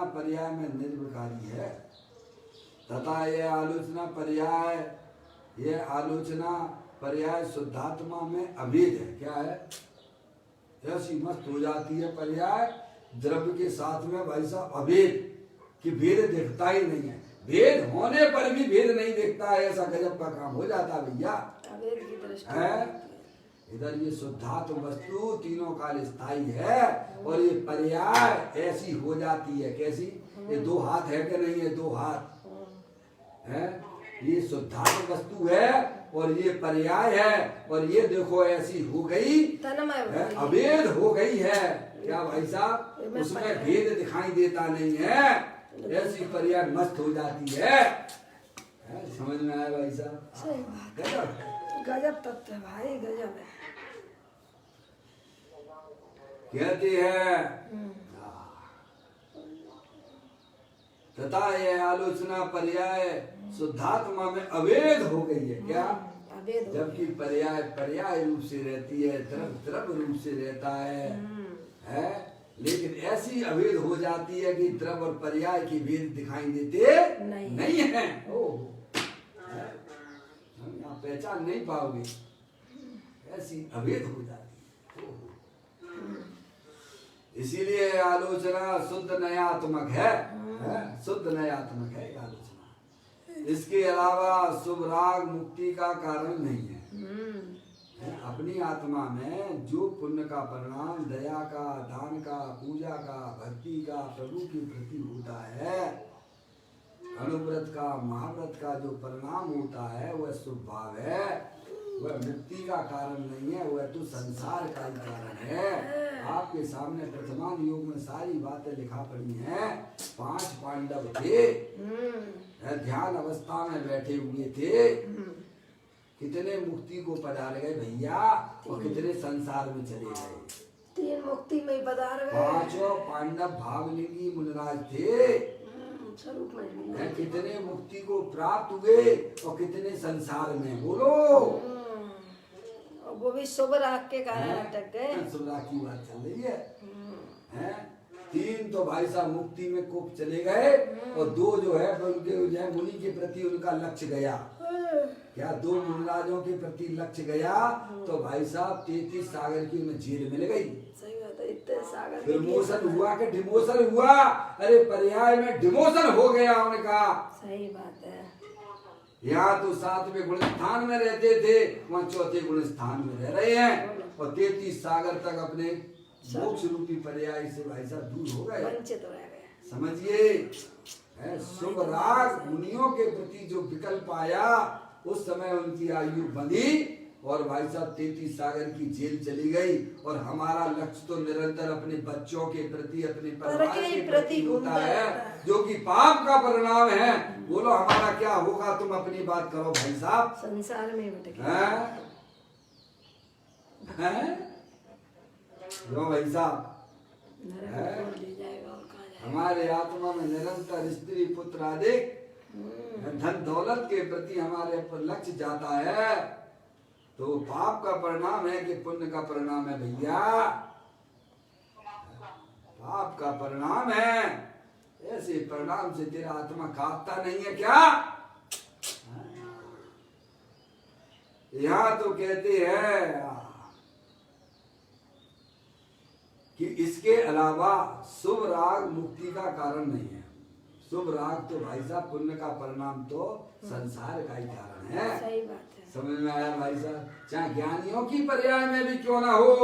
पर्याय में निर्विकारी है, तथा यह आलोचना पर्याय शुद्धात्मा में अभेद है। क्या है? ऐसी मस्त हो जाती है पर्याय द्रव्य के साथ में भाई साहब अभेद, कि भेद दिखता ही नहीं है। भेद होने पर भी भेद नहीं दिखता है, ऐसा गजब का काम हो जाता है भैया। इधर ये शुद्धात्म वस्तु तीनों काल स्थायी है और ये पर्याय ऐसी हो जाती है। कैसी? ये दो हाथ है कि नहीं है? दो हाथ है। ये शुद्धात्म वस्तु है और ये पर्याय है और ये देखो ऐसी हो गई, अभेद हो गई है। क्या भाई साहब? उसमें भेद दिखाई देता नहीं है, ऐसी पर्याय मस्त हो जाती है। समझ में आया भाई साहब? सही बात। गजब गजब तत्व है भाई, गजब है। कहते हैं तथा यह आलोचना पर्याय शुद्धात्मा में अभेद हो गई है। क्या? अभेद। जबकि पर्याय पर्याय रूप से रहती है, द्रव रूप से रहता है, लेकिन ऐसी अभेद हो जाती है कि द्रव और पर्याय की भेद दिखाई देते नहीं है। हम यहाँ पहचान नहीं पाओगे, ऐसी अभेद हो जाती है। इसीलिए आलोचना शुद्ध नयात्मक है, शुद्ध नयात्मक है आलोचना। इसके अलावा शुभ राग मुक्ति का कारण नहीं है। अपनी आत्मा में जो पुण्य का परिणाम दया का, दान का, पूजा का, भक्ति का, प्रभु के प्रति होता है, अनुव्रत का, महाव्रत का जो परिणाम होता है वह शुभ भाव है, वह मुक्ति का कारण नहीं है, वह तो संसार का ही कारण है। आपके सामने वर्तमान युग में सारी बातें लिखा पड़ी हैं। 5 पांडव थे, ध्यान अवस्था में बैठे हुए थे, कितने मुक्ति को पधार गए भैया और कितने संसार में चले गए। 3 मुक्ति में पधार गए। 5 पांडव भावलिंगी मुनिराज थे, स्वरूप में कितने मुक्ति को प्राप्त हुए और कितने संसार में। बोलो। वो भी शुभ राग के कारण अटक गए। शुभ राग की बात चल रही है। 3 तो भाई साहब मुक्ति में कुप चले गए और 2 जो है उनके जो है मुनि के प्रति उनका लक्ष्य गया। क्या? 2 मुनिराजों के प्रति लक्ष्य गया तो भाई साहब 33 सागर की उन्हें जेल मिल गई। सही बात है। इतने सागर डिमोशन हुआ कि डिमोशन हुआ? अरे पर्याय में डिमोशन हो गया उनका। सही बात है। यहाँ तो 7वें गुण स्थान में रहते थे, वहाँ 4थे गुण स्थान में रह रहे हैं और 33 सागर तक अपने मोक्ष रूपी पर्याय से भाई साहब दूर हो गए, वंचित रह गए। समझिए, शुभ राग मुनियों के प्रति जो विकल्प आया उस समय उनकी आयु बंधी और भाई साहब 33 सागर की जेल चली गई। और हमारा लक्ष्य तो निरंतर अपने बच्चों के प्रति, अपने परिवार के प्रति होता है, जो कि पाप का परिणाम है। बोलो हमारा क्या होगा? तुम अपनी बात करो भाई साहब। संसार में भटके क्यों भाई साहब? जाएगा। हमारे आत्मा में निरंतर स्त्री पुत्र आदि धन दौलत के प्रति हमारे पर लक्ष्य जाता है तो पाप का परिणाम है कि पुण्य का परिणाम है भैया? पाप का परिणाम है। ऐसे परिणाम से तेरा आत्मा कांपता नहीं है क्या? यहाँ तो कहते हैं कि इसके अलावा शुभ राग मुक्ति का कारण नहीं है। शुभ राग तो भाई साहब पुण्य का परिणाम तो संसार का ही कारण है। सही बात है। समझ में आया भाई साहब? चाहे ज्ञानियों की पर्याय में भी क्यों ना हो,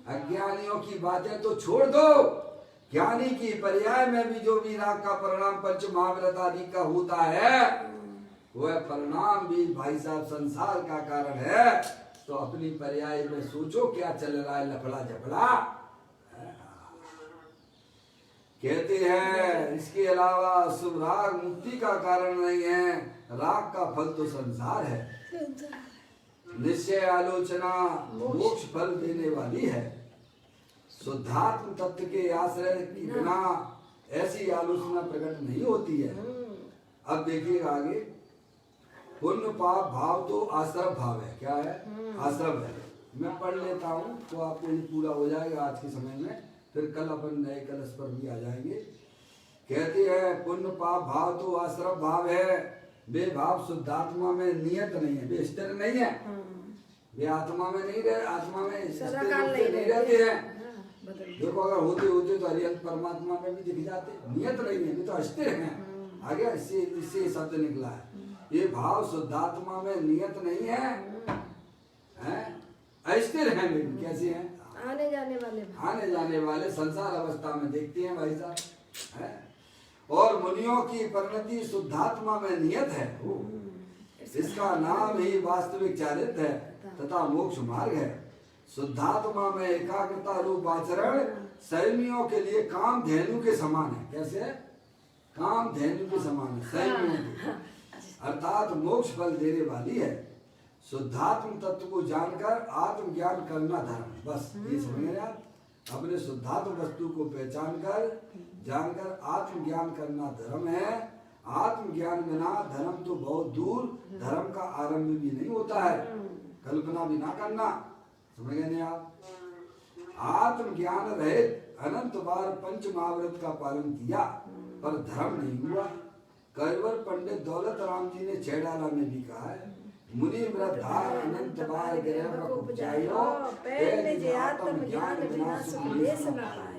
अज्ञानियों की बातें तो छोड़ दो, ज्ञानी की पर्याय में भी जो भी राग का परिणाम पंच महाव्रत आदि का होता है वह परिणाम भी भाई साहब संसार का कारण है। तो अपनी पर्याय में सोचो क्या चल रहा है लफड़ा झपड़ा। कहते हैं इसके अलावा शुभ राग मुक्ति का कारण नहीं है, राग का फल तो संसार है। निश्चय आलोचना मोक्ष फल देने वाली है। शुद्धात्म तत्व के आश्रय के बिना ऐसी आलोचना प्रकट नहीं होती है। अब देखिएगा आगे, पुण्य पाप भाव तो आश्रव भाव है। क्या है? आश्रव है। मैं पढ़ लेता हूँ तो आपको ये पूरा हो जाएगा आज के समय में, फिर कल अपन नए कलश पर भी आ जाएंगे। कहते हैं पुण्य पाप भाव तो आश्रव भाव है, वे भाव शुद्धात्मा में नियत नहीं है, वे स्थिर नहीं है, वे आत्मा में नहीं रहे, आत्मा में स्थिर नहीं रहते हैं। देखो अगर होते होते तो हरिहंत परमात्मा में भी दिख जाते, नियत नहीं है, वे तो अस्थिर हैं। आगे इससे शब्द निकला है, ये भाव शुद्धात्मा में नियत नहीं है, अस्थिर हैं वे भी। कैसे हैं? आने जाने वाले आने जाने वाले संसार अवस्था में देखते हैं भाई साहब है? और मुनियों की परिणति शुद्धात्मा में नियत है। इसका नाम ही वास्तविक चारित्र है तथा मोक्ष मार्ग है। शुद्धात्मा में एकाग्रता रूप आचरण सैनियों के लिए काम धेनु के समान है। कैसे है? काम धेनु के समान है सैनियों के, अर्थात मोक्ष फल देने वाली है। शुद्धात्म तत्व को जानकर आत्मज्ञान करना धर्म। बस ये समझ रहे आप? अपने शुद्धात्म वस्तु को पहचान कर जानकर आत्मज्ञान करना धर्म है। आत्मज्ञान बिना धर्म तो बहुत दूर, धर्म का आरंभ भी नहीं होता है। कल्पना भी ना करना। समझ गए नहीं आप? आत्मज्ञान रहित अनंत बार पंच महाव्रत का पालन किया पर धर्म नहीं हुआ। कईवर पंडित दौलत राम जी ने छेड़ाला में भी कहा है, मुनि व्रतधार अनंत बार गर्भ उपजायो, पहले जे आत्म ज्ञान बिना सुख लेस न पायो।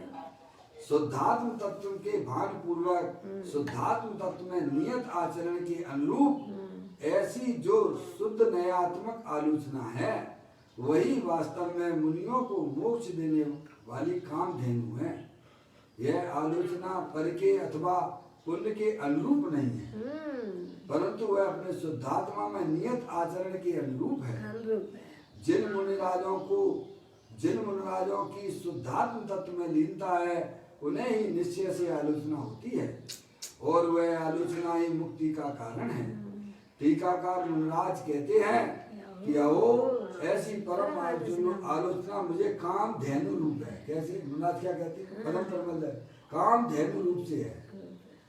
शुद्धात्म तत्व के भान पूर्वक शुद्धात्म तत्व में नियत आचरण के अनुरूप ऐसी जो शुद्ध नयात्मक आलोचना है वही वास्तव में मुनियों को मोक्ष देने वाली कामधेनु है। यह आलोचना पर के अथवा पुण्य के अनुरूप नहीं है परंतु वह अपने शुद्धात्मा में नियत आचरण के अनुरूप है। जिन मुनिराजों की शुद्धात्म तत्व में लीनता है उन्हें ही निश्चय से आलोचना होती है और वह आलोचना ही मुक्ति का कारण है। टीकाकार मुनिराज कहते हैं कि अहो ऐसी परम आलोचना मुझे काम धेनु रूप है। कैसे? मुनिराज क्या कहते हैं? परम परमल है, काम धेनु रूप से है।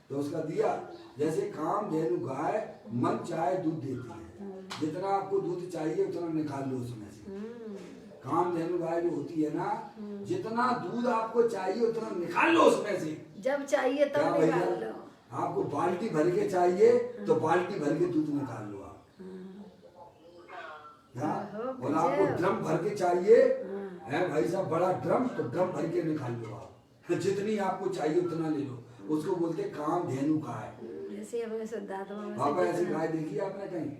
तो उसका दिया जैसे काम धेनु गाय मन चाहे दूध देती है, जितना आपको दूध चाहिए उतना निकाल लो उसमें से। काम धेनु गाय जो होती है ना, जितना दूध आपको चाहिए उतना निकाल लो उसमें से। जब चाहिए तब निकाल लो। आपको बाल्टी भर के चाहिए तो बाल्टी भर के दूध निकाल लो आप। और आपको ड्रम भर के चाहिए है भाई साहब, बड़ा ड्रम, तो ड्रम भर के निकाल लो आप। जितनी आपको चाहिए उतना ले लो। उसको बोलते काम धेनु गाय। ऐसे अपने शुद्धात्मा में बाबा ऐसी गाय देखी है आपने कहीं?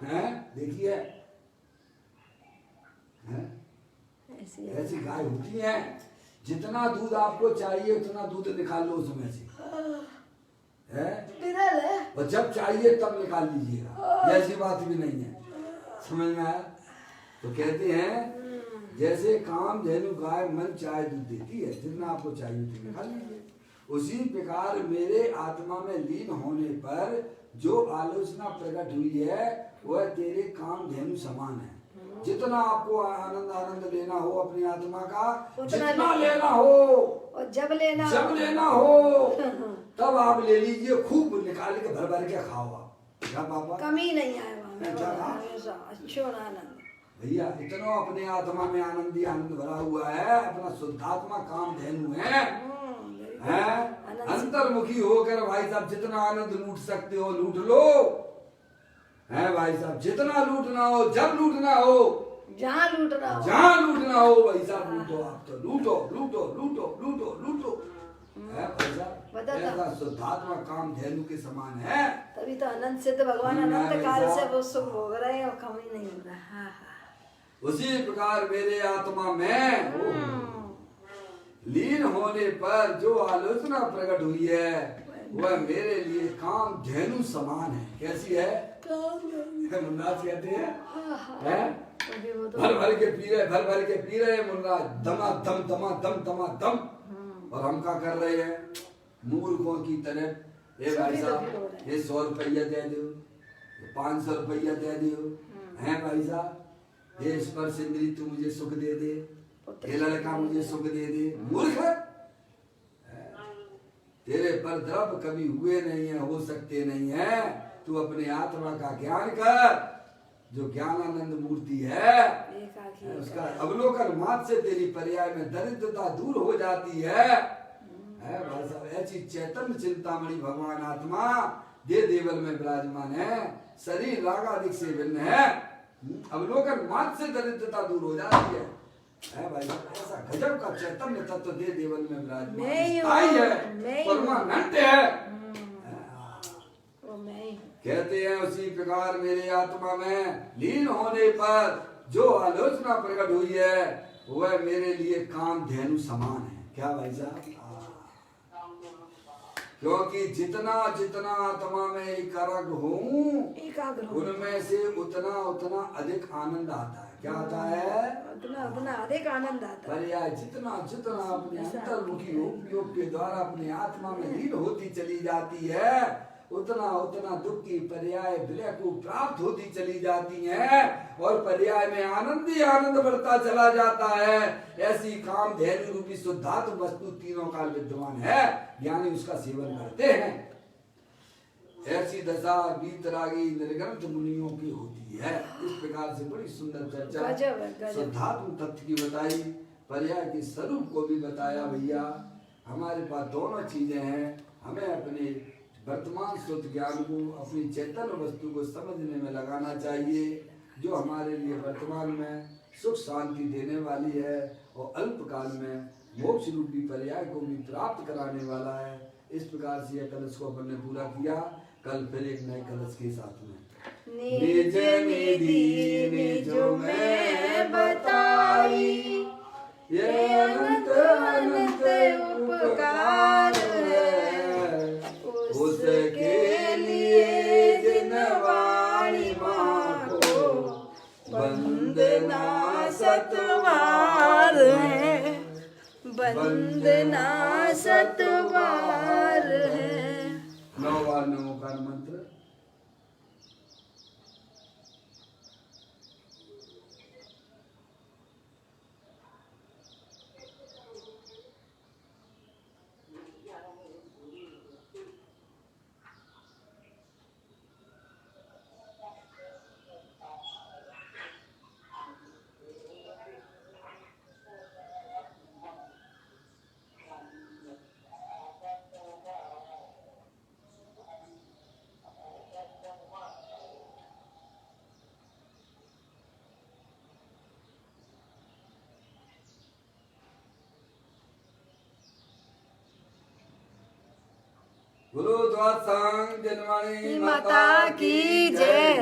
हैं? देखी है? ऐसी गाय होती है, जितना दूध आपको चाहिए उतना दूध निकाल लो उसमें से है? और जब चाहिए तब निकाल लीजिएगा। ऐसी बात भी नहीं है। समझ में आया? तो कहते हैं जैसे काम धेनु गाय मन चाहे दूध देती है, जितना आपको चाहिए उतना निकाल लीजिए। उसी प्रकार मेरे आत्मा में लीन होने पर जो आलोचना प्रकट हुई है वह तेरे काम धेनु समान है। जितना आपको आनंद लेना हो अपनी आत्मा का, जितना लेना हो और जब लेना हो तब आप ले लीजिए। खूब निकाल के भर भर के खाओ आप। क्या पापा? कमी नहीं आएगा। अच्छा आनंद भैया, इतना अपने आत्मा में आनंद भरा हुआ है। अपना शुद्धात्मा काम धेनु है। अंतर्मुखी होकर भाई साहब जितना आनंद लूट सकते हो लूट लो। है भाई साहब, जितना लूटना हो, जब लूटना हो, जहाँ लूटना हो भाई साहब लूटो। आप तो लूटो। है भाई साहब, ऐसा शुद्धात्मा काम धेनु के समान है। तभी तो अनंत सिद्ध भगवान अनंत काल से वो सुख भोग रहे हैं और कमी नहीं हो रहा। उसी प्रकार मेरे आत्मा में लीन होने पर जो आलोचना प्रकट हुई है वह मेरे लिए काम धेनु समान है। कैसी है? मुन्नाज कहते हैं भर भर के पी रहे मुन्नाज, दमा दम। और हम क्या कर रहे हैं? मूर्खों की तरह। ये भाई साहब, ये 100 रुपया दे दो, 500 रुपया दे दो, है भाई साहब, ये स्पर्श इंद्री तू मुझे सुख दे दे, ये लड़का मुझे सुख दे दे। मूर्ख, तेरे पर द्रव्य कभी हुए नहीं है, हो सकते नहीं है। तू अपने आत्मा का ज्ञान कर, जो ज्ञानानंद मूर्ति है उसका अवलोकन मात्र से तेरी पर्याय में दरिद्रता दूर हो जाती है। भाई साहब, ऐसी चैतन्य चिंतामणि भगवान आत्मा दे देवल में विराजमान है। शरीर रागादिक से भिन्न है। अवलोकन मात्र से दरिद्रता दूर हो जाती है। भाई साहब, ऐसा गजब का चैतन्य तत्व दे देवल में विराजमान है, परमानंद है। कहते हैं उसी प्रकार मेरे आत्मा में लीन होने पर जो आलोचना प्रकट हुई है वह मेरे लिए कामधेनु समान है। क्या भाई साहब? क्योंकि जितना जितना आत्मा में एकाग्र हूँ उनमें से उतना उतना अधिक आनंद आता है। क्या आता है? उतना उतना अधिक आनंद आता है। पर्याय जितना जितना अपने अंतर्मुखी योग के द्वारा अपने आत्मा में लीन होती चली जाती है उतना उतना दुख की पर्याय विलय को प्राप्त होती चली जाती हैं और पर्याय में आनंद ही आनंद बढ़ता चला जाता है। ऐसी काम धैर्य रूपी शुद्धात्म वस्तु तीनों काल विद्यमान है, ज्ञानी उसका सेवन करते हैं। ऐसी दशा वीतरागी निर्ग्रंथ मुनियों की होती है। इस प्रकार से बड़ी सुंदर चर्चा शुद्धात्म तत्व की बताई, पर्याय के स्वरूप को भी बताया। भैया हमारे पास दोनों चीजें हैं, हमें अपने वर्तमान शुद्ध ज्ञान को अपनी चैतन्य वस्तु को समझने में लगाना चाहिए जो हमारे लिए वर्तमान में सुख शांति देने वाली है और अल्प काल में मोक्ष रूपी पर्याय को भी प्राप्त कराने वाला है। इस प्रकार से यह कलश को अपन ने पूरा किया। कल फिर एक नए कलश के साथ में निज निधि निजो में बताई ये अनंत अनंत उपकार है उसके लिए जिन वाणी माँ को वंदना सतवार है, वंदना सतवार है। 9 बार नमोकार मंत्र। गुरु द्वादशांग जनवाणी माता की जय।